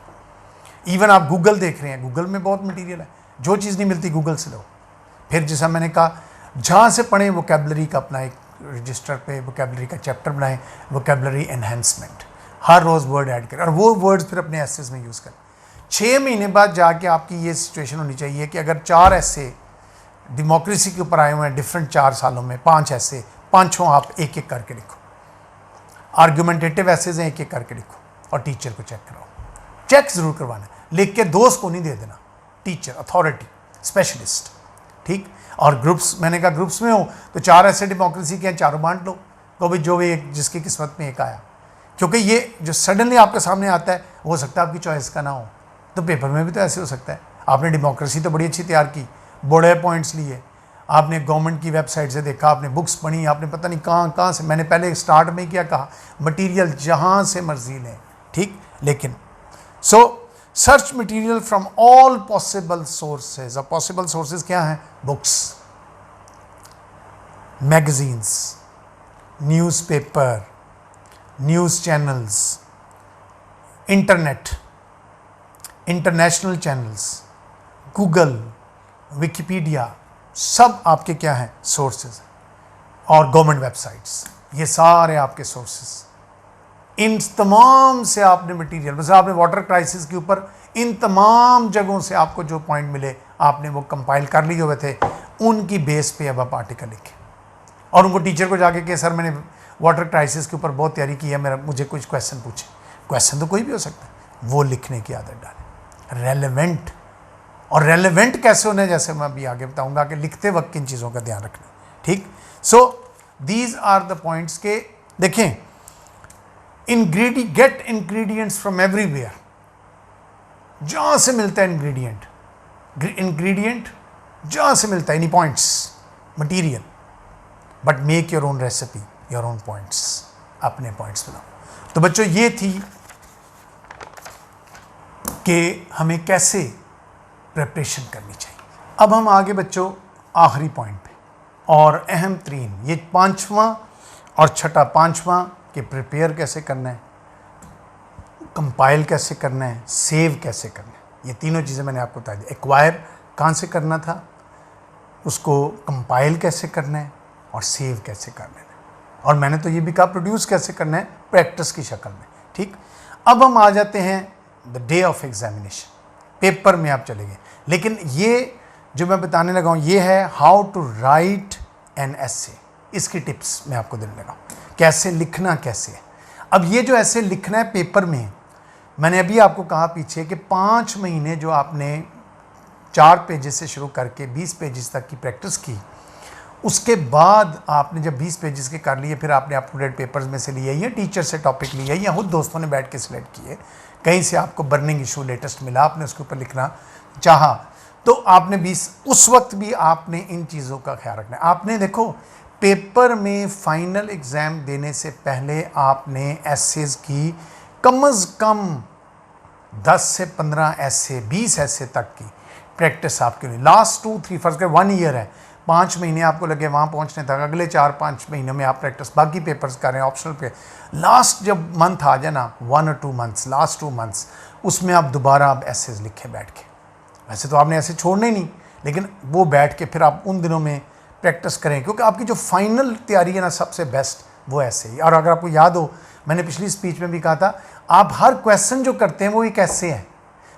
इवन आप गूगल देख रहे हैं, गूगल में बहुत मटेरियल है, जो चीज़ नहीं मिलती गूगल से लो। फिर जैसा मैंने कहा, जहाँ से पढ़ें वोकेबलरी का अपना एक रजिस्टर पे वोकेबलरी का चैप्टर बनाएं, वोकेबलरी एनहेंसमेंट, हर रोज़ वर्ड ऐड करें और वो वर्ड्स फिर अपने एसेस में यूज़ करें। 6 महीने बाद जाके आपकी ये सिचुएशन होनी चाहिए कि अगर 4 ऐसे डेमोक्रेसी के ऊपर आए हुए हैं डिफरेंट 4 सालों में, 5 ऐसे, 5 आप एक एक करके लिखो। आर्ग्यूमेंटेटिव ऐसेज हैं, एक एक करके लिखो और टीचर को चेक कराओ। चेक ज़रूर करवाना, लिख के दोस्त को नहीं दे देना, टीचर, अथॉरिटी, स्पेशलिस्ट। ठीक, और ग्रुप्स, मैंने कहा ग्रुप्स में हो तो 4 ऐसे डेमोक्रेसी के हैं, 4 बांट लो, तो भी जो भी एक जिसकी किस्मत में एक आया। क्योंकि ये जो सडनली आपके सामने आता है, हो सकता है आपकी चॉइस का ना हो, तो पेपर में भी तो ऐसे हो सकता है। आपने डेमोक्रेसी तो बड़ी अच्छी तैयार की, बड़े पॉइंट्स लिए, आपने गवर्नमेंट की वेबसाइट से देखा, आपने बुक्स पढ़ी, आपने पता नहीं कहाँ से, मैंने पहले स्टार्ट में क्या कहा, मटीरियल जहाँ से मर्जी लें। ठीक, लेकिन search material from all possible sources. अब पॉसिबल सोर्सेज क्या हैं? Books, magazines, newspaper, news channels, internet, international channels, Google, Wikipedia, सब आपके क्या हैं? सोर्सेज। और गवर्नमेंट वेबसाइट्स, ये सारे आपके सोर्सेज। इन तमाम से आपने मटेरियल, बस आपने वाटर क्राइसिस के ऊपर इन तमाम जगहों से आपको जो पॉइंट मिले आपने वो कंपाइल कर लिए हुए थे, उनकी बेस पे अब आप आर्टिकल लिखें और उनको टीचर को जाके कि सर मैंने वाटर क्राइसिस के ऊपर बहुत तैयारी की है, मुझे कुछ क्वेश्चन पूछे। क्वेश्चन तो कोई भी हो सकता है, वो लिखने की आदत डालें। रेलेवेंट, और रेलेवेंट कैसे होने, जैसे मैं अभी आगे बताऊंगा कि लिखते वक्त किन चीज़ों का ध्यान रखना। ठीक, so these are the points के देखें, गेट इंग्रेडिएंट्स फ्रॉम एवरीवेयर, जहाँ से मिलता है इंग्रेडिएंट जहाँ से मिलता है, any points, material, but make your own recipe, your own points, अपने पॉइंट्स बनाओ। तो बच्चों ये थी कि हमें कैसे प्रिपरेशन करनी चाहिए। अब हम आगे बच्चों आखिरी पॉइंट पे, और अहम तरीन, ये 5वां और छठा, 5वां कि प्रिपेयर कैसे करना है, कंपाइल कैसे करना है, सेव कैसे करना है। ये तीनों चीज़ें मैंने आपको बता दी। एक्वायर कहाँ से करना था, उसको कंपाइल कैसे करना है और सेव कैसे करना है। और मैंने तो ये भी कहा प्रोड्यूस कैसे करना है, प्रैक्टिस की शक्ल में। ठीक, अब हम आ जाते हैं the day of examination, paper में आप चले गए। लेकिन ये जो मैं बताने लगा हूँ ये है how to write an essay, इसकी टिप्स मैं आपको देने लगा हूँ, कैसे लिखना कैसे है। अब ये जो ऐसे लिखना है पेपर में, मैंने अभी आपको कहा पीछे कि 5 महीने जो आपने 4 पेजेस से शुरू करके 20 पेजेस तक की प्रैक्टिस की, उसके बाद आपने जब 20 पेजेस के कर लिए, फिर आपने अप टू डेट पेपर्स में से लिए या टीचर से टॉपिक लिया या खुद दोस्तों ने बैठ के सिलेक्ट किए, कहीं से आपको बर्निंग इशू लेटेस्ट मिला, आपने उसके ऊपर लिखना चाहा, तो आपने 20 उस वक्त भी आपने इन चीज़ों का ख्याल रखना है। आपने देखो पेपर में फाइनल एग्ज़ाम देने से पहले आपने एसेज की कम अज़ कम 10 से 15 ऐसे 20 ऐसे तक की प्रैक्टिस आपके लिए लास्ट 2-3 फर्स्ट के 1 ईयर है, 5 महीने आपको लगे वहाँ पहुँचने तक, अगले 4-5 महीनों में आप प्रैक्टिस बाकी पेपर्स कर रहे हैं ऑप्शनल पे, लास्ट जब मंथ आ जाए ना 1 और 2 मंथ्स, लास्ट 2 मंथ्स, उसमें आप दोबारा आप एसेज लिखे बैठ के। वैसे तो आपने ऐसे छोड़ने नहीं, लेकिन वो बैठ के फिर आप उन दिनों में प्रैक्टिस करें, क्योंकि आपकी जो फाइनल तैयारी है ना सबसे बेस्ट वो ऐसे ही। और अगर आपको याद हो, मैंने पिछली स्पीच में भी कहा था, आप हर क्वेश्चन जो करते हैं वो एक ऐसे है,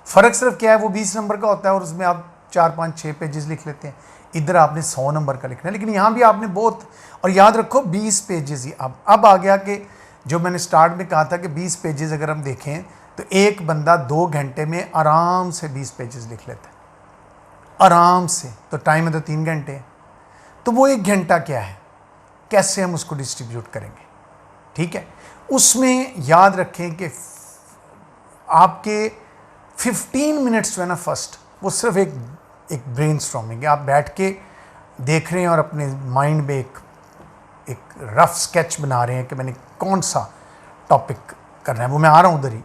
फ़र्क सिर्फ क्या है, वो 20 नंबर का होता है और उसमें आप 4-5-6 पेजेस लिख लेते हैं, इधर आपने 100 नंबर का लिखना है। लेकिन यहाँ भी आपने बहुत, और याद रखो 20 पेजेस ही। अब आ गया कि जो मैंने स्टार्ट में कहा था कि 20 पेजेस अगर हम देखें तो एक बंदा 2 घंटे में आराम से 20 पेजेस लिख लेता है, आराम से। तो टाइम है तो 3 घंटे है, तो वो 1 घंटा क्या है, कैसे हम उसको डिस्ट्रीब्यूट करेंगे। ठीक है, उसमें याद रखें कि आपके 15 मिनट्स जो है ना फर्स्ट, वो सिर्फ एक ब्रेनस्टॉर्मिंग है। आप बैठ के देख रहे हैं और अपने माइंड में एक रफ स्केच बना रहे हैं कि मैंने कौन सा टॉपिक करना है, वो मैं आ रहा हूँ उधर ही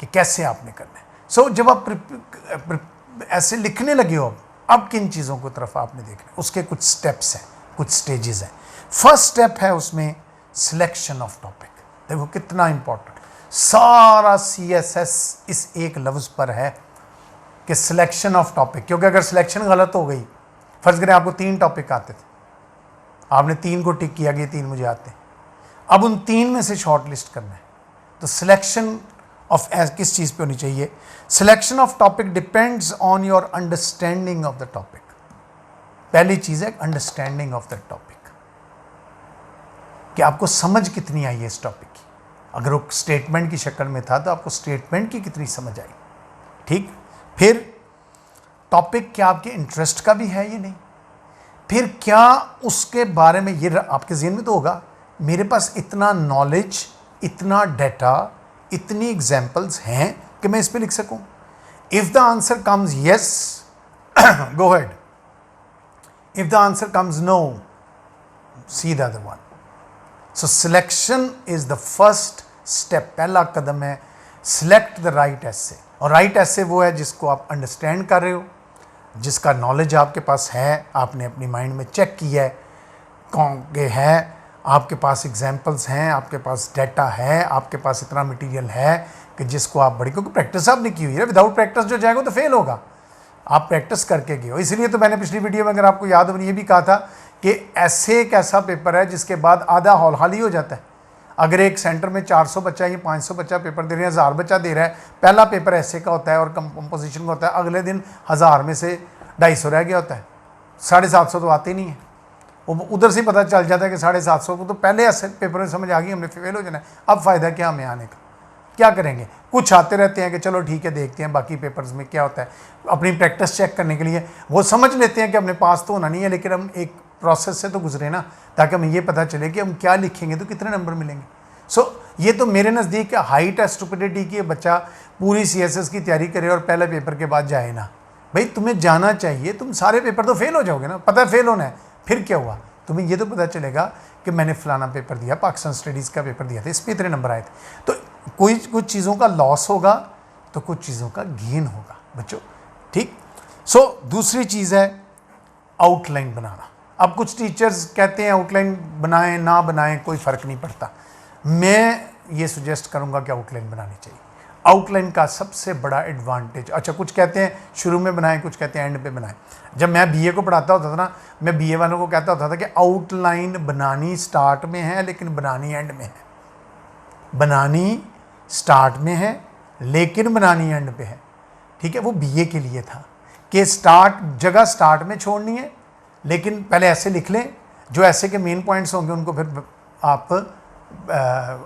कि कैसे आपने करना है। सो जब आप ऐसे लिखने लगे हो, अब किन चीज़ों को तरफ आपने देखना है, उसके कुछ स्टेप्स हैं, कुछ स्टेजेस हैं। फर्स्ट स्टेप है उसमें सिलेक्शन ऑफ टॉपिक। देखो कितना इंपॉर्टेंट, सारा CSS इस एक लफ्ज़ पर है कि सिलेक्शन ऑफ टॉपिक। क्योंकि अगर सिलेक्शन गलत हो गई, फर्ज करें आपको 3 टॉपिक आते थे, आपने 3 को टिक किया कि 3 मुझे आते हैं, अब उन 3 में से शॉर्ट लिस्ट करना है, तो सिलेक्शन ऑफ किस चीज़ पे होनी चाहिए, selection of topic depends on your understanding of the topic. पहली चीज़ है अंडरस्टैंडिंग ऑफ द टॉपिक, कि आपको समझ कितनी आई है इस टॉपिक की। अगर वो स्टेटमेंट की शक्ल में था तो आपको स्टेटमेंट की कितनी समझ आई। ठीक, फिर टॉपिक क्या आपके इंटरेस्ट का भी है ये नहीं, फिर क्या उसके बारे में ये आपके ज़हन में तो होगा, मेरे पास इतना नॉलेज, इतना डाटा, इतनी एग्जाम्पल्स हैं कि मैं इस पर लिख सकूं। If the answer comes yes, go ahead. If the answer comes no, see the other one. So selection is the first step, पहला कदम है सिलेक्ट द राइट एसे। और राइट एसे वो है जिसको आप अंडरस्टैंड कर रहे हो, जिसका नॉलेज आपके पास है, आपने अपनी माइंड में चेक किया है कौन के है, आपके पास एग्जाम्पल्स हैं, आपके पास डाटा है, आपके पास इतना मटेरियल है कि जिसको आप बड़ी, क्योंकि प्रैक्टिस आपने की हुई है। विदाउट प्रैक्टिस जो जाएगा तो फेल होगा, आप प्रैक्टिस करके गए हो। इसलिए तो मैंने पिछली वीडियो में, अगर आपको याद हो, ये भी कहा था कि ऐसे एक ऐसा पेपर है जिसके बाद आधा हॉल खाली हो जाता है। अगर एक सेंटर में 400 बच्चा या 500 बच्चा पेपर दे रहे हैं, 1000 बच्चा दे रहा है, पहला पेपर ऐसे का होता है और कंपोजिशन का होता है, अगले दिन 1000 में से 250 रह गया होता है, 750 तो आते नहीं है। वो उधर से पता चल जाता है कि 750 को तो पहले ऐसे पेपर में समझ आ गई, हमने फेल हो जाना है, अब फ़ायदा क्या हमें आने का, क्या करेंगे। कुछ आते रहते हैं कि चलो ठीक है देखते हैं बाकी पेपर्स में क्या होता है, अपनी प्रैक्टिस चेक करने के लिए वो समझ लेते हैं कि हमने पास तो होना नहीं है, लेकिन हम एक प्रोसेस से तो गुजरे ना, ताकि हमें ये पता चले कि हम क्या लिखेंगे तो कितने नंबर मिलेंगे। सो ये तो मेरे नज़दीक हाइट है स्टुपिडिटी की, बच्चा पूरी CSS की तैयारी करे और पहले पेपर के बाद जाए ना। भाई तुम्हें जाना चाहिए, तुम सारे पेपर तो फेल हो जाओगे ना, पता है फेल होना है, फिर क्या हुआ, तुम्हें ये तो पता चलेगा कि मैंने फलाना पेपर दिया, पाकिस्तान स्टडीज़ का पेपर दिया था, इस पर इतने नंबर आए थे। तो कुछ चीज़ों का लॉस होगा तो कुछ चीज़ों का गेन होगा बच्चों। ठीक, सो दूसरी चीज़ है आउटलाइन बनाना। अब कुछ टीचर्स कहते हैं आउटलाइन बनाएं ना बनाएं कोई फ़र्क नहीं पड़ता, मैं ये सुजेस्ट करूँगा कि आउटलाइन बनानी चाहिए। आउटलाइन का सबसे बड़ा एडवांटेज, अच्छा कुछ कहते हैं शुरू में बनाएं, कुछ कहते हैं एंड पे बनाएं। जब मैं बीए को पढ़ाता होता था ना, मैं बीए वालों को कहता होता था कि आउटलाइन बनानी स्टार्ट में है लेकिन बनानी एंड में है, बनानी स्टार्ट में है लेकिन बनानी एंड पे है। ठीक है, वो बीए के लिए था कि जगह स्टार्ट में छोड़नी है, लेकिन पहले ऐसे लिख लें, जो ऐसे के मेन पॉइंट्स होंगे उनको फिर आप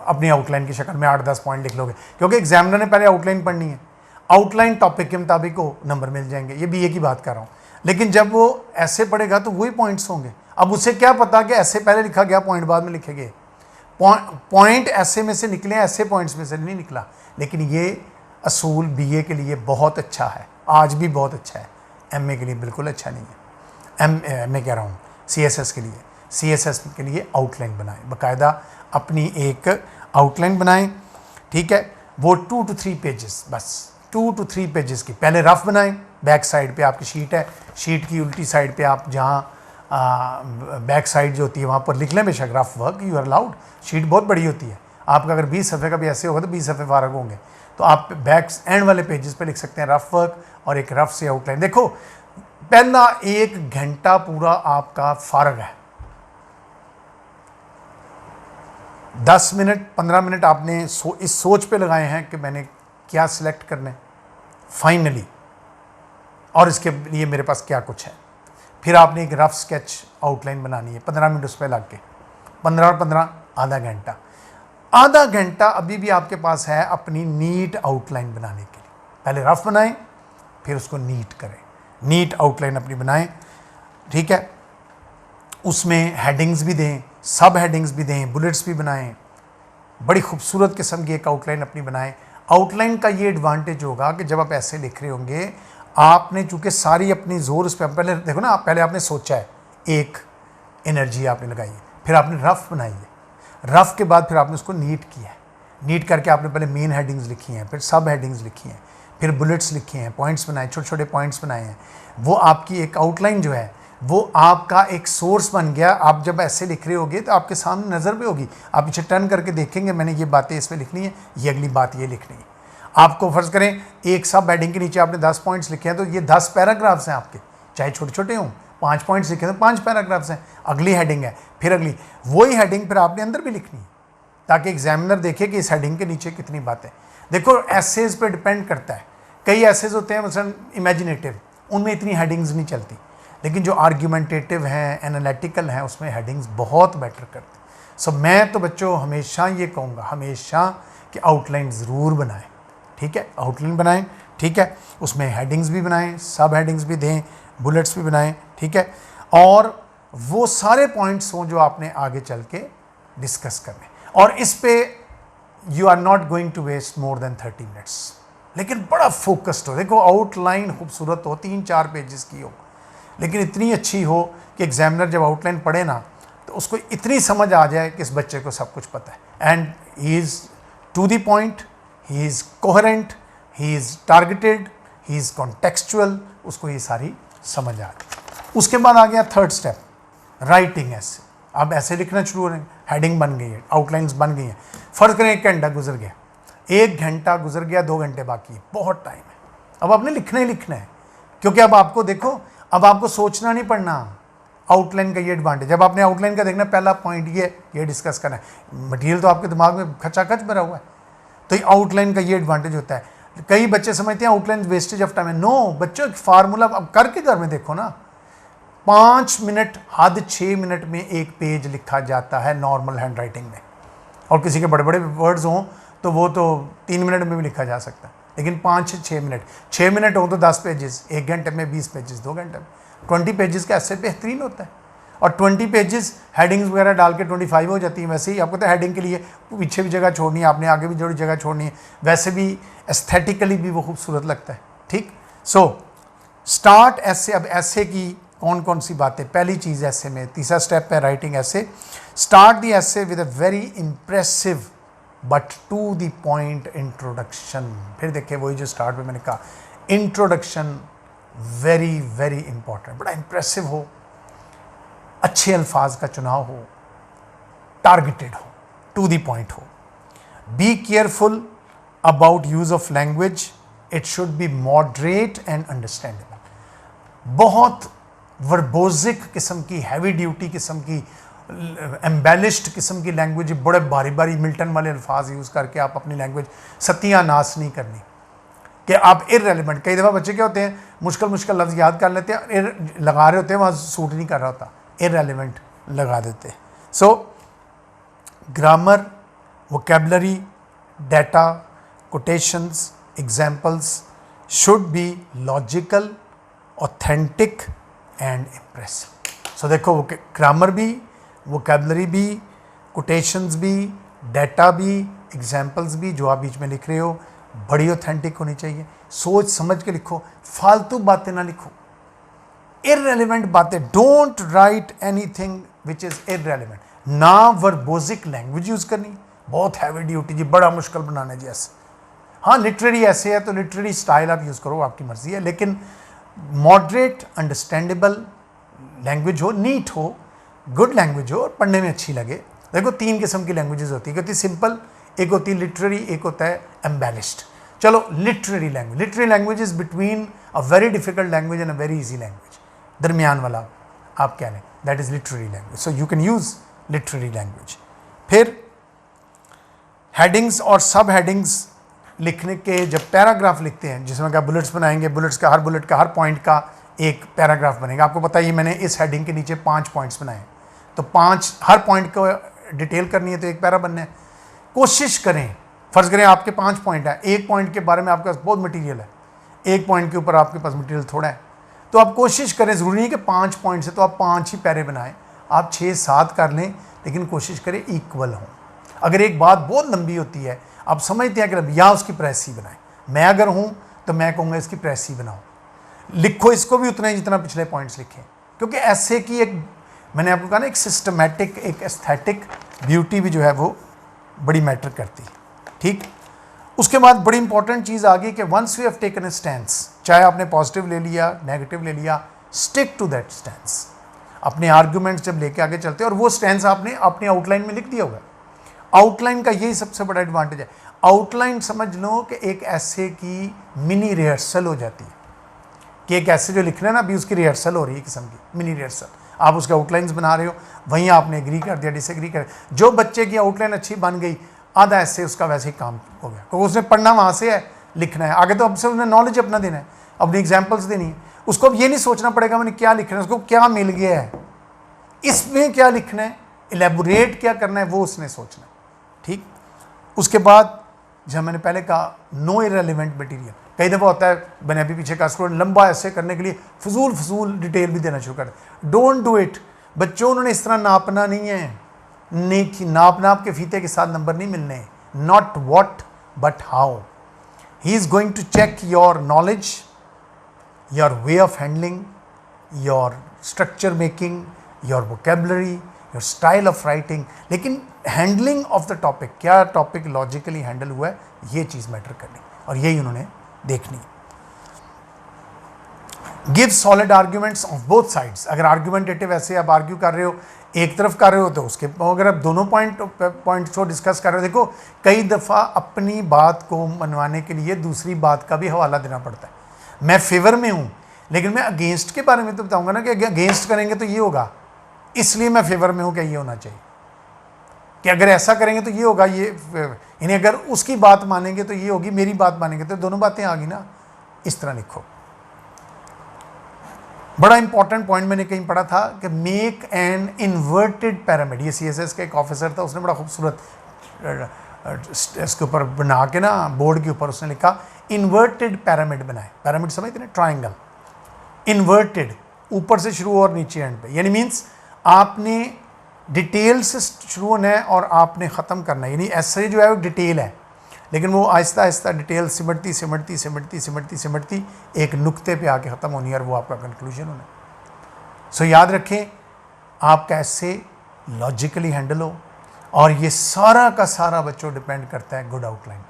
अपनी आउटलाइन की शक्ल में 8-10 पॉइंट लिख लोगे, क्योंकि एग्जामिनर ने पहले आउटलाइन पढ़नी है। आउटलाइन टॉपिक के मुताबिक को नंबर मिल जाएंगे, ये बीए की बात कर रहा हूँ। लेकिन जब वो ऐसे पढ़ेगा तो वही पॉइंट्स होंगे। अब उसे क्या पता कि ऐसे पहले लिखा गया, पॉइंट बाद में लिखे गए, पॉइंट ऐसे में से निकले, ऐसे पॉइंट्स में से नहीं निकला। लेकिन ये असूल बीए के लिए बहुत अच्छा है, आज भी बहुत अच्छा है, एमए के लिए बिल्कुल अच्छा नहीं है। मैं कह रहा हूँ सीएसएस के लिए, सीएसएस के लिए आउटलाइन बनाएं, बाकायदा अपनी एक आउटलाइन बनाएं। ठीक है, वो 2 to 3 पेजेस, बस 2 to 3 पेजेस की पहले रफ बनाएं। बैक साइड पे आपकी शीट है, शीट की उल्टी साइड पे आप जहाँ बैक साइड जो होती है वहाँ पर लिख लें बेशक rough work, you are allowed. Sheet बहुत बड़ी होती है, आपका अगर 20 सफ़े का भी ऐसे होगा तो 20 सफ़े फारग होंगे, तो आप बैक एंड वाले पेजेस पे लिख सकते हैं रफ वर्क और एक रफ से आउटलाइन। देखो पहला 1 घंटा पूरा आपका फारग है, 10 मिनट 15 मिनट आपने इस सोच पे लगाए हैं कि मैंने क्या सिलेक्ट करना है फाइनली, और इसके लिए मेरे पास क्या कुछ है। फिर आपने एक रफ स्केच आउटलाइन बनानी है, 15 मिनट उस पर लग के, 15 और 15 आधा घंटा अभी भी आपके पास है अपनी नीट आउटलाइन बनाने के लिए। पहले रफ बनाएं, फिर उसको नीट करें, नीट आउटलाइन अपनी बनाएं। ठीक है, उसमें हेडिंग्स भी दें, सब हेडिंग्स भी दें, बुलेट्स भी बनाएं, बड़ी खूबसूरत किस्म की एक आउटलाइन अपनी बनाएं। आउटलाइन का ये एडवांटेज होगा कि जब आप ऐसे लिख रहे होंगे, आपने चूँकि सारी अपनी जोर उस पर, पहले देखो ना, पहले आपने सोचा है, एक एनर्जी आपने लगाई है, फिर आपने रफ बनाई है, रफ के बाद फिर आपने उसको नीट किया है, नीट करके आपने पहले मेन हेडिंग्स लिखी हैं, फिर सब हेडिंग्स लिखी हैं, फिर बुलेट्स लिखे हैं, पॉइंट्स बनाए, छोटे छोटे पॉइंट्स बनाए हैं। वो आपकी एक आउटलाइन जो है वो आपका एक सोर्स बन गया। आप जब ऐसे लिख रहे होगे तो आपके सामने नज़र भी होगी, आप पीछे टर्न करके देखेंगे, मैंने ये बातें इसमें लिखनी है, ये अगली बात ये लिखनी है। आपको फ़र्ज़ करें एक सब हेडिंग के नीचे आपने 10 पॉइंट्स लिखे हैं, तो ये 10 पैराग्राफ्स हैं आपके, चाहे छोटे छोटे हों। 5 पॉइंट्स लिखे तो 5 पैराग्राफ्स हैं, अगली हेडिंग है, फिर अगली, वही हेडिंग फिर आपने अंदर भी लिखनी है, ताकि एग्जामिनर देखे कि इस हेडिंग के नीचे कितनी बातें। देखो एसेज पे डिपेंड करता है, कई एसेज होते हैं मसलन इमेजिनेटिव, उनमें इतनी हेडिंग्स नहीं चलती, लेकिन जो आर्ग्यूमेंटेटिव हैं, एनालिटिकल हैं, उसमें हेडिंग्स बहुत बेटर करते। सो मैं तो बच्चों हमेशा ये कहूँगा, हमेशा कि आउटलाइन ज़रूर बनाएं। ठीक है, आउटलाइन बनाएं, ठीक है, उसमें हेडिंग्स भी बनाएं, सब हेडिंग्स भी दें, बुलेट्स भी बनाएं। ठीक है, और वो सारे पॉइंट्स हों जो आपने आगे चल के डिस्कस करने, और इस पे you are not going to waste more than 30 minutes, लेकिन बड़ा फोकस्ड हो। देखो आउटलाइन खूबसूरत हो, 3-4 पेजेस की हो, लेकिन इतनी अच्छी हो कि एग्जामिनर जब आउटलाइन पढ़े ना तो उसको इतनी समझ आ जाए कि इस बच्चे को सब कुछ पता है, and he is to the point, he is coherent, he is targeted, he is contextual, उसको ये सारी समझ आ गई। उसके बाद आ गया थर्ड स्टेप, राइटिंग ऐसे। अब ऐसे लिखना शुरू हो रहे हैं, हेडिंग बन गई है, आउटलाइंस बन गई हैं। फ़र्ज़ करें 1 घंटा गुजर गया, 1 घंटा गुजर गया, 2 घंटे बाकी है, बहुत टाइम है। अब आपने लिखना ही लिखना है, क्योंकि अब आपको देखो, अब आपको सोचना नहीं पड़ना। आउटलाइन का ये एडवांटेज, जब आपने आउटलाइन का देखना, पहला पॉइंट ये डिस्कस करना है, मटेरियल तो आपके दिमाग में खचाखच भरा हुआ है, तो ये आउटलाइन का ये एडवांटेज होता है। कई बच्चे समझते हैं आउटलाइन वेस्टेज ऑफ टाइम है, नो बच्चों, एक फार्मूला अब करके घर में देखो ना, 5 मिनट हद 6 मिनट में एक पेज लिखा जाता है नॉर्मल हैंड राइटिंग में, और किसी के बड़े बड़े वर्ड्स हों तो वो तो 3 मिनट में भी लिखा जा सकता है, लेकिन 5-6 मिनट, 6 मिनट हो तो 10 पेजेस, 1 घंटे में 20 पेजेस, 2 घंटे में 20 पेजेस का ऐसे बेहतरीन होता है। और 20 पेजेस हेडिंग्स वगैरह डाल के 25 हो जाती हैं। वैसे ही आपको तो हेडिंग के लिए पीछे भी जगह छोड़नी है, आपने आगे भी थोड़ी जगह छोड़नी है, वैसे भी एस्थेटिकली भी वो खूबसूरत लगता है। ठीक, सो स्टार्ट ऐसे। अब ऐसे की कौन कौन सी बातें, पहली चीज़ ऐसे में, तीसरा स्टेप है राइटिंग ऐसे। Start the essay with a very impressive but to the point introduction. फिर देखिए वही जो स्टार्ट में मैंने कहा, इंट्रोडक्शन वेरी वेरी इंपॉर्टेंट, बड़ा इंप्रेसिव हो, अच्छे अल्फाज का चुनाव हो, टारगेटेड हो, टू द पॉइंट हो। Be careful about use of language, it should be moderate and understandable. बहुत वर्बोजिक किस्म की, हैवी ड्यूटी किस्म की, एम्बेलिश्ड किस्म की लैंग्वेज, बड़े बारी बारी मिल्टन वाले अल्फाज यूज़ करके आप अपनी लैंग्वेज सत्यानाश नहीं करनी कि आप इररेलेवेंट। कई दफ़ा बच्चे क्या होते हैं, मुश्किल मुश्किल लफ्ज़ याद कर लेते हैं, लगा रहे होते हैं, वहाँ सूट नहीं कर रहा होता, इररेलेवेंट लगा देते हैं। So grammar, vocabulary, data, quotations, examples should be logical, authentic and impressive. So देखो, ग्रामर भी, वोकेबलरी भी, कोटेशंस भी, डाटा भी, एग्जाम्पल्स भी जो आप बीच में लिख रहे हो बड़ी ऑथेंटिक होनी चाहिए। सोच समझ के लिखो, फालतू बातें ना लिखो, इररेलेवेंट बातें। Don't write anything which is irrelevant. ना वर्बोजिक लैंग्वेज यूज़ करनी, बहुत हैवी ड्यूटी जी, बड़ा मुश्किल बनाना जी ऐसे। हाँ, लिटरेरी ऐसे है तो लिटरेरी स्टाइल आप यूज़ करो, आपकी मर्ज़ी है, लेकिन मॉडरेट, अंडरस्टैंडेबल लैंग्वेज हो, नीट हो, गुड लैंग्वेज हो और पढ़ने में अच्छी लगे। देखो 3 किस्म की लैंग्वेजेस होती है, एक होती है सिंपल, एक होती है लिटरेरी, एक होता है एम्बेलिश्ड। चलो literary language, literary language is between a very difficult language and a very easy language, दरमियान वाला आप कह लें, that is literary language. So you can use literary language. फिर हेडिंग्स और सब हेडिंग्स लिखने के, जब पैराग्राफ लिखते हैं जिसमें क्या बुलेट्स बनाएंगे, बुलेट्स का हर बुलेट का, हर पॉइंट का एक पैराग्राफ बनेगा। आपको पता है ये मैंने इस हेडिंग के नीचे 5 पॉइंट्स बनाए, तो 5, हर पॉइंट को डिटेल करनी है तो एक पैरा बनना है। कोशिश करें, फ़र्ज़ करें आपके 5 पॉइंट है, एक पॉइंट के बारे में आपके पास बहुत मटेरियल है, एक पॉइंट के ऊपर आपके पास मटेरियल थोड़ा है, तो आप कोशिश करें, ज़रूरी नहीं कि 5 पॉइंट से तो आप 5 ही पैरे बनाएं, आप 6-7 कर लें, लेकिन कोशिश करें इक्वल हों। अगर एक बात बहुत लंबी होती है, आप समझते हैं कि या उसकी प्रेस ही बनाएं, मैं अगर हूँ तो मैं कहूँगा इसकी प्रेस ही बनाओ, लिखो इसको भी उतना ही जितना पिछले पॉइंट्स लिखे, क्योंकि ऐसे की एक, मैंने आपको कहा ना, एक सिस्टमैटिक, एक एस्थेटिक ब्यूटी भी जो है वो बड़ी मैटर करती है। ठीक, उसके बाद बड़ी इंपॉर्टेंट चीज़ आ गई कि once you have taken a stance, चाहे आपने पॉजिटिव ले लिया, नेगेटिव ले लिया, स्टिक टू दैट स्टैंस। अपने आर्गूमेंट्स जब लेके आगे चलते हैं, और वो स्टैंस आपने अपनी आउटलाइन में लिख दिया होगा। आउटलाइन का यही सबसे बड़ा एडवांटेज है। आउटलाइन समझ लो कि एक ऐसे की मिनी रिहर्सल हो जाती है, कि एक ऐसे जो लिखना है ना, अभी उसकी रिहर्सल हो रही है, किस्म की मिनी रिहर्सल। आप उसके आउटलाइंस बना रहे हो, वहीं आपने एग्री कर दिया, डिसएग्री कर, जो बच्चे की आउटलाइन अच्छी बन गई, आधा ऐसे उसका वैसे ही काम हो गया, क्योंकि उसने पढ़ना वहाँ से है, लिखना है आगे, तो अब से उसने नॉलेज अपना देना है, अपनी एग्जाम्पल्स देनी है। उसको अब ये नहीं सोचना पड़ेगा मैंने क्या लिखना है, उसको क्या मिल गया है, इसमें क्या लिखना है, एलेबोरेट क्या करना है, वो उसने सोचना है। ठीक, उसके बाद जब मैंने पहले कहा नो इररेलेवेंट मटीरियल, कई दफ़ा होता है, मैंने अभी पीछे का स्टूडेंट लंबा ऐसे करने के लिए फजूल डिटेल भी देना शुरू कर दे। डोंट डू इट बच्चों, उन्होंने इस तरह नापना नहीं है, नाप के फीते के साथ नंबर नहीं मिलने। Not what but how. He is going to check your knowledge, your way of handling, your structure making, your vocabulary, your style of writing, लेकिन हैंडलिंग ऑफ द टॉपिक, क्या टॉपिक लॉजिकली हैंडल हुआ है, ये चीज़ matter करनी, और यही उन्होंने देखनी। Give solid arguments of both sides. अगर आर्ग्यूमेंटेटिव ऐसे आप आर्ग्यू कर रहे हो, एक तरफ कर रहे हो, तो उसके अगर आप दोनों पॉइंट्स को डिस्कस कर रहे हो, देखो कई दफ़ा अपनी बात को मनवाने के लिए दूसरी बात का भी हवाला देना पड़ता है। मैं फेवर में हूँ, लेकिन मैं अगेंस्ट के बारे में तो बताऊँगा ना, कि अगेंस्ट करेंगे तो ये होगा, इसलिए मैं फेवर में हूँ कि ये होना चाहिए, कि अगर ऐसा करेंगे तो ये होगा, ये यानी अगर उसकी बात मानेंगे तो ये होगी, मेरी बात मानेंगे तो दोनों बातें आ गई ना। इस तरह लिखो। बड़ा इंपॉर्टेंट पॉइंट मैंने कहीं पढ़ा था कि मेक एन इन्वर्टेड पैरामिड। ये CSS का एक ऑफिसर था, उसने बड़ा खूबसूरत इसके ऊपर बना के ना, बोर्ड के ऊपर उसने लिखा इन्वर्टेड पैरामिड बनाए। पैरामिड समझते ना, ट्राइंगल, इन्वर्टेड, ऊपर से शुरू और नीचे एंड पे, यानी मीन्स आपने डिटेल से शुरू होना है और आपने ख़त्म करना है। यानी ऐसे जो है वो डिटेल है, लेकिन वो आहिस्ता आहिस्ता डिटेल सिमटती एक नुक्ते पे आके ख़त्म होनी है, और वो आपका कंक्लूजन होना है। सो याद रखें, आप कैसे लॉजिकली हैंडल हो, और ये सारा का सारा बच्चों डिपेंड करता है गुड आउटलाइन।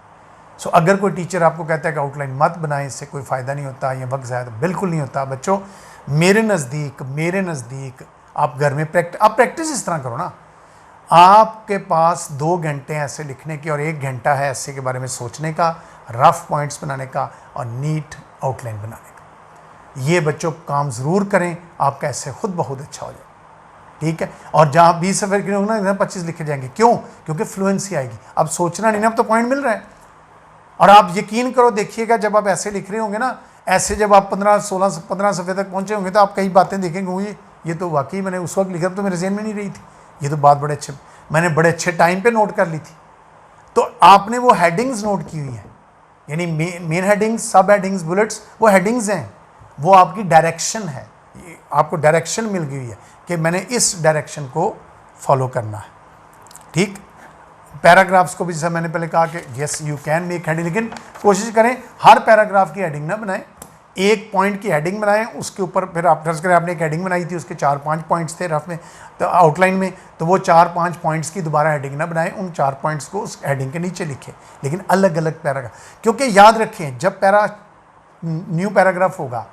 सो अगर कोई टीचर आपको कहता है कि आउटलाइन मत बनाएं, इससे कोई फ़ायदा नहीं होता, ये वक्त ज़्यादा, बिल्कुल नहीं होता बच्चों। मेरे नज़दीक आप घर में प्रैक्टिस इस तरह करो ना, आपके पास 2 घंटे ऐसे लिखने के और 1 घंटा है ऐसे के बारे में सोचने का, रफ पॉइंट्स बनाने का और नीट आउटलाइन बनाने का। ये बच्चों काम ज़रूर करें, आपका ऐसे खुद बहुत अच्छा हो जाए, ठीक है। और जहाँ 20 सफ़र के होंगे ना 25 लिखे जाएंगे, क्यों? क्योंकि फ्लुएंसी आएगी। अब सोचना नहीं ना, अब तो पॉइंट मिल रहा है। और आप यकीन करो, देखिएगा जब आप ऐसे लिख रहे होंगे ना, ऐसे जब आप 15 सफ़े तक पहुँचे होंगे तो आप कई बातें देखेंगे, ये तो वाकई मैंने उस वक्त लिखा तो मेरे ज़हन में नहीं रही थी, ये तो बात मैंने बड़े अच्छे टाइम पे नोट कर ली थी। तो आपने वो हेडिंग्स नोट की हुई हैं, यानी मेन हेडिंग्स, सब हेडिंग्स, बुलेट्स, वो हेडिंग्स हैं, वो आपकी डायरेक्शन है। आपको डायरेक्शन मिल गई है कि मैंने इस डायरेक्शन को फॉलो करना है, ठीक। पैराग्राफ्स को भी जैसा मैंने पहले कहा कि yes you can make heading, लेकिन कोशिश करें हर पैराग्राफ की हेडिंग ना बनाएं, एक पॉइंट की हेडिंग बनाएं, उसके ऊपर फिर आप फर्ज करें आपने एक हेडिंग बनाई थी, उसके 4-5 पॉइंट्स थे रफ में, तो आउटलाइन में, तो वो 4-5 पॉइंट्स की दोबारा हेडिंग ना बनाएं, उन 4 पॉइंट्स को उस हेडिंग के नीचे लिखें, लेकिन अलग अलग पैराग्राफ। क्योंकि याद रखें, जब न्यू पैराग्राफ होगा,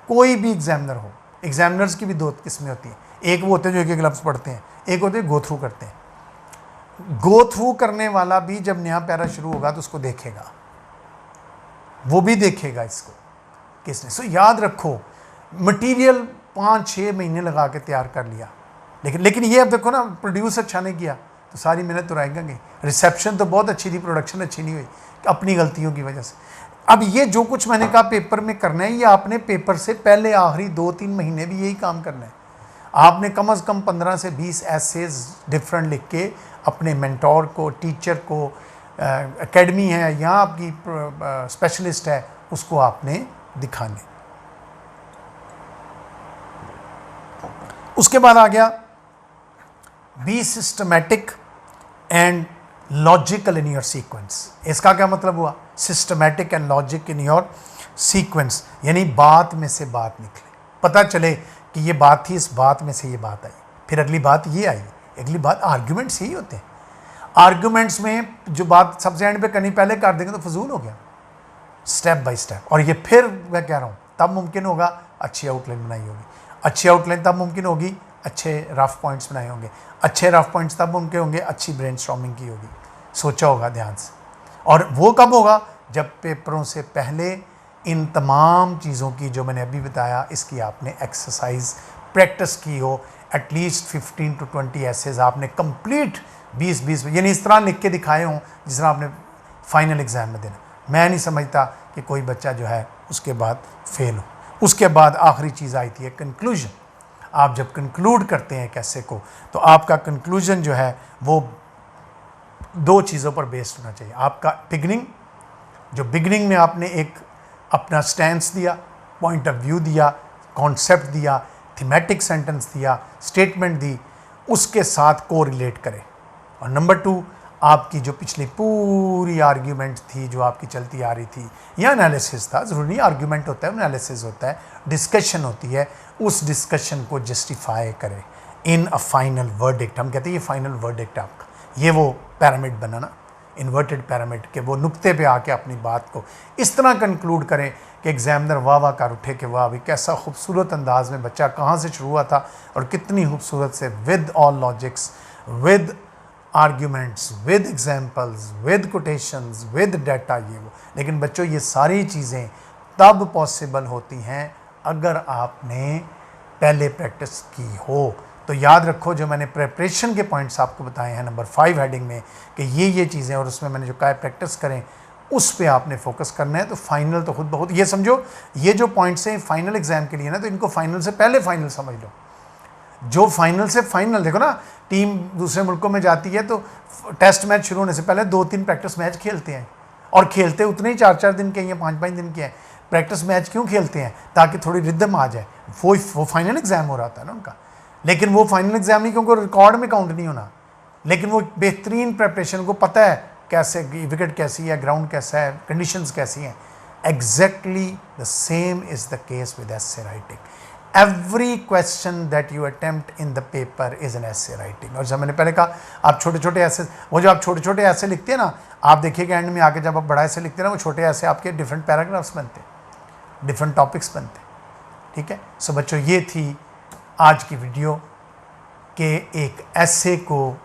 कोई भी एग्जामिनर हो, एग्जामिनर्स की भी 2 किस्में होती हैं, एक वो होते हैं जो एक लफ्ज़ पढ़ते हैं, एक होते हैं गो थ्रू करते हैं। गो थ्रू करने वाला भी जब नया पैरा शुरू होगा तो उसको देखेगा, वो भी देखेगा इसको किसने। सो याद रखो, मटेरियल 5-6 महीने लगा के तैयार कर लिया, लेकिन ये अब देखो ना, प्रोड्यूस अच्छा नहीं किया तो सारी मेहनत तो रहेगा गई। रिसेप्शन तो बहुत अच्छी थी, प्रोडक्शन अच्छी नहीं हुई अपनी गलतियों की वजह से। अब ये जो कुछ मैंने कहा पेपर में करना है, ये आपने पेपर से पहले आखिरी 2-3 महीने भी यही काम करना है। आपने कम से कम 15 से 20 एसेज डिफरेंट लिख के अपने मेंटोर को, टीचर को, एकेडमी है या आपकी स्पेशलिस्ट है, उसको आपने दिखाने। उसके बाद आ गया be systematic and logical in your sequence. इसका क्या मतलब हुआ? Systematic and logic in your sequence, यानी बात में से बात निकले, पता चले कि ये बात थी, इस बात में से ये बात आई, फिर अगली बात ये आई, अगली बात। आर्ग्यूमेंट्स यही होते हैं। आर्ग्यूमेंट्स में जो बात सबसे एंड पे करनी पहले कर देंगे तो फजूल हो गया, स्टेप बाय स्टेप। और ये फिर मैं कह रहा हूँ तब मुमकिन होगा अच्छी आउटलाइन बनाई होगी, अच्छी आउटलाइन तब मुमकिन होगी अच्छे रफ पॉइंट्स बनाए होंगे, अच्छे रफ पॉइंट्स तब मुमकिन होंगे अच्छी ब्रेनस्टॉर्मिंग की होगी, सोचा होगा ध्यान से। और वो कब होगा? जब पेपरों से पहले इन तमाम चीज़ों की जो मैंने अभी बताया, इसकी आपने एक्सरसाइज प्रैक्टिस की हो। एटलीस्ट 15 to 20 एसेज आपने कंप्लीट 20 यानी इस तरह लिख के दिखाए हों जिस तरह आपने फाइनल एग्ज़ाम में देना। मैं नहीं समझता कि कोई बच्चा जो है उसके बाद फेल हो। उसके बाद आखिरी चीज़ आई थी कंक्लूजन। आप जब कंक्लूड करते हैं कैसे को, तो आपका कंक्लूजन जो है वो 2 चीज़ों पर बेस्ड होना चाहिए। आपका बिगनिंग, जो बिगनिंग में आपने एक अपना स्टैंस दिया, पॉइंट ऑफ व्यू दिया, कॉन्सेप्ट दिया, थीमेटिक सेंटेंस दिया, स्टेटमेंट दी, उसके साथ को रिलेट करें। और नंबर 2, आपकी जो पिछली पूरी आर्ग्यूमेंट थी जो आपकी चलती आ रही थी, या एनालिसिस था, ज़रूरी नहीं आर्ग्यूमेंट होता है, एनालिसिस होता है, डिस्कशन होती है, उस डिस्कशन को जस्टिफाई करें इन अ फाइनल वर्डिक्ट। हम कहते हैं ये फाइनल वर्डिक्ट आपका, ये वो पैरामिड बना ना, इन्वर्टेड पैरामिड के वो नुक्ते पे आके अपनी बात को इस तरह कंक्लूड करें कि एग्जामिनर वाह वाह कर उठे कि वाह भी कैसा खूबसूरत अंदाज में बच्चा कहाँ से शुरू हुआ था और कितनी खूबसूरत से, with all logics, with arguments, with examples, with quotations, with data, ये वो। लेकिन बच्चों ये सारी चीज़ें तब पॉसिबल होती हैं अगर आपने पहले प्रैक्टिस की हो। तो याद रखो, जो मैंने प्रेपरेशन के पॉइंट्स आपको बताए हैं नंबर 5 हेडिंग में, कि ये चीज़ें, और उसमें मैंने जो कहा प्रैक्टिस करें, उस पे आपने फोकस करना है। तो फाइनल तो खुद बहुत, ये समझो ये जो पॉइंट्स हैं फाइनल एग्जाम के लिए ना, तो इनको फाइनल से पहले फाइनल समझ लो। जो फाइनल से फाइनल, देखो ना, टीम दूसरे मुल्कों में जाती है तो टेस्ट मैच शुरू होने से पहले 2-3 प्रैक्टिस मैच खेलते हैं, और खेलते उतने ही 4-4 दिन के या 5-5 दिन के हैं। प्रैक्टिस मैच क्यों खेलते हैं? ताकि थोड़ी रिदम आ जाए। वो फाइनल एग्जाम हो रहा था ना उनका, लेकिन वो फाइनल एग्जाम नहीं, क्योंकि रिकॉर्ड में काउंट नहीं होना, लेकिन वो बेहतरीन प्रेपरेशन को पता है कैसे विकेट कैसी है, ग्राउंड कैसा है, कंडीशंस कैसी हैं। Exactly the same is the case with essay writing. Every question that you attempt in the paper is an essay writing. और जब मैंने पहले कहा, आप छोटे छोटे ऐसे, वो जो आप छोटे छोटे ऐसे लिखते हैं ना, आप देखिएगा एंड में आके जब आप बड़ा ऐसे लिखते हैं ना, वो छोटे ऐसे आपके डिफरेंट पैराग्राफ्स बनते हैं, डिफरेंट टॉपिक्स बनते हैं। ठीक है। सो बच्चों, ये थी आज की वीडियो के एक ऐसे को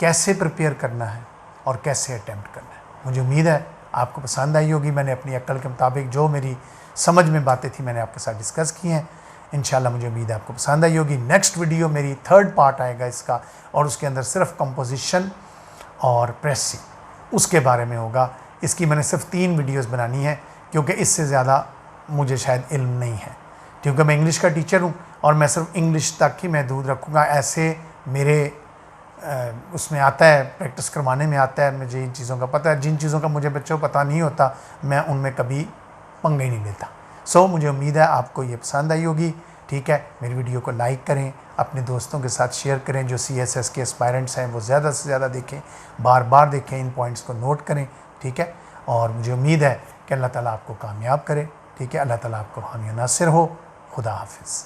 कैसे प्रिपेयर करना है और कैसे अटैम्प्ट करना है। मुझे उम्मीद है आपको पसंद आई होगी। मैंने अपनी अक्ल के मुताबिक जो मेरी समझ में बातें थी मैंने आपके साथ डिस्कस की हैं। इंशाल्लाह मुझे उम्मीद है आपको पसंद आई होगी। नेक्स्ट वीडियो मेरी 3rd पार्ट आएगा इसका, और उसके अंदर सिर्फ कंपोजिशन और प्रेसिंग उसके बारे में होगा। इसकी मैंने सिर्फ 3 वीडियोस बनानी है, क्योंकि इससे ज़्यादा मुझे शायद इल्म नहीं है, क्योंकि मैं इंग्लिश का टीचर हूँ और मैं सिर्फ इंग्लिश तक ही महदूद रखूँगा। ऐसे मेरे उसमें आता है, प्रैक्टिस करवाने में आता है, मुझे इन चीज़ों का पता है। जिन चीज़ों का मुझे बच्चों को पता नहीं होता मैं उनमें कभी पंगे ही नहीं लेता। सो मुझे उम्मीद है आपको ये पसंद आई होगी। ठीक है, मेरी वीडियो को लाइक करें, अपने दोस्तों के साथ शेयर करें। जो CSS के एस्पायरेंट्स हैं वो ज़्यादा से ज़्यादा देखें, बार बार देखें, इन पॉइंट्स को नोट करें। ठीक है, और मुझे उम्मीद है कि अल्लाह ताला आपको कामयाब करे। ठीक है, अल्लाह ताला आपको हामी नासिर हो। खुदा हाफिज़।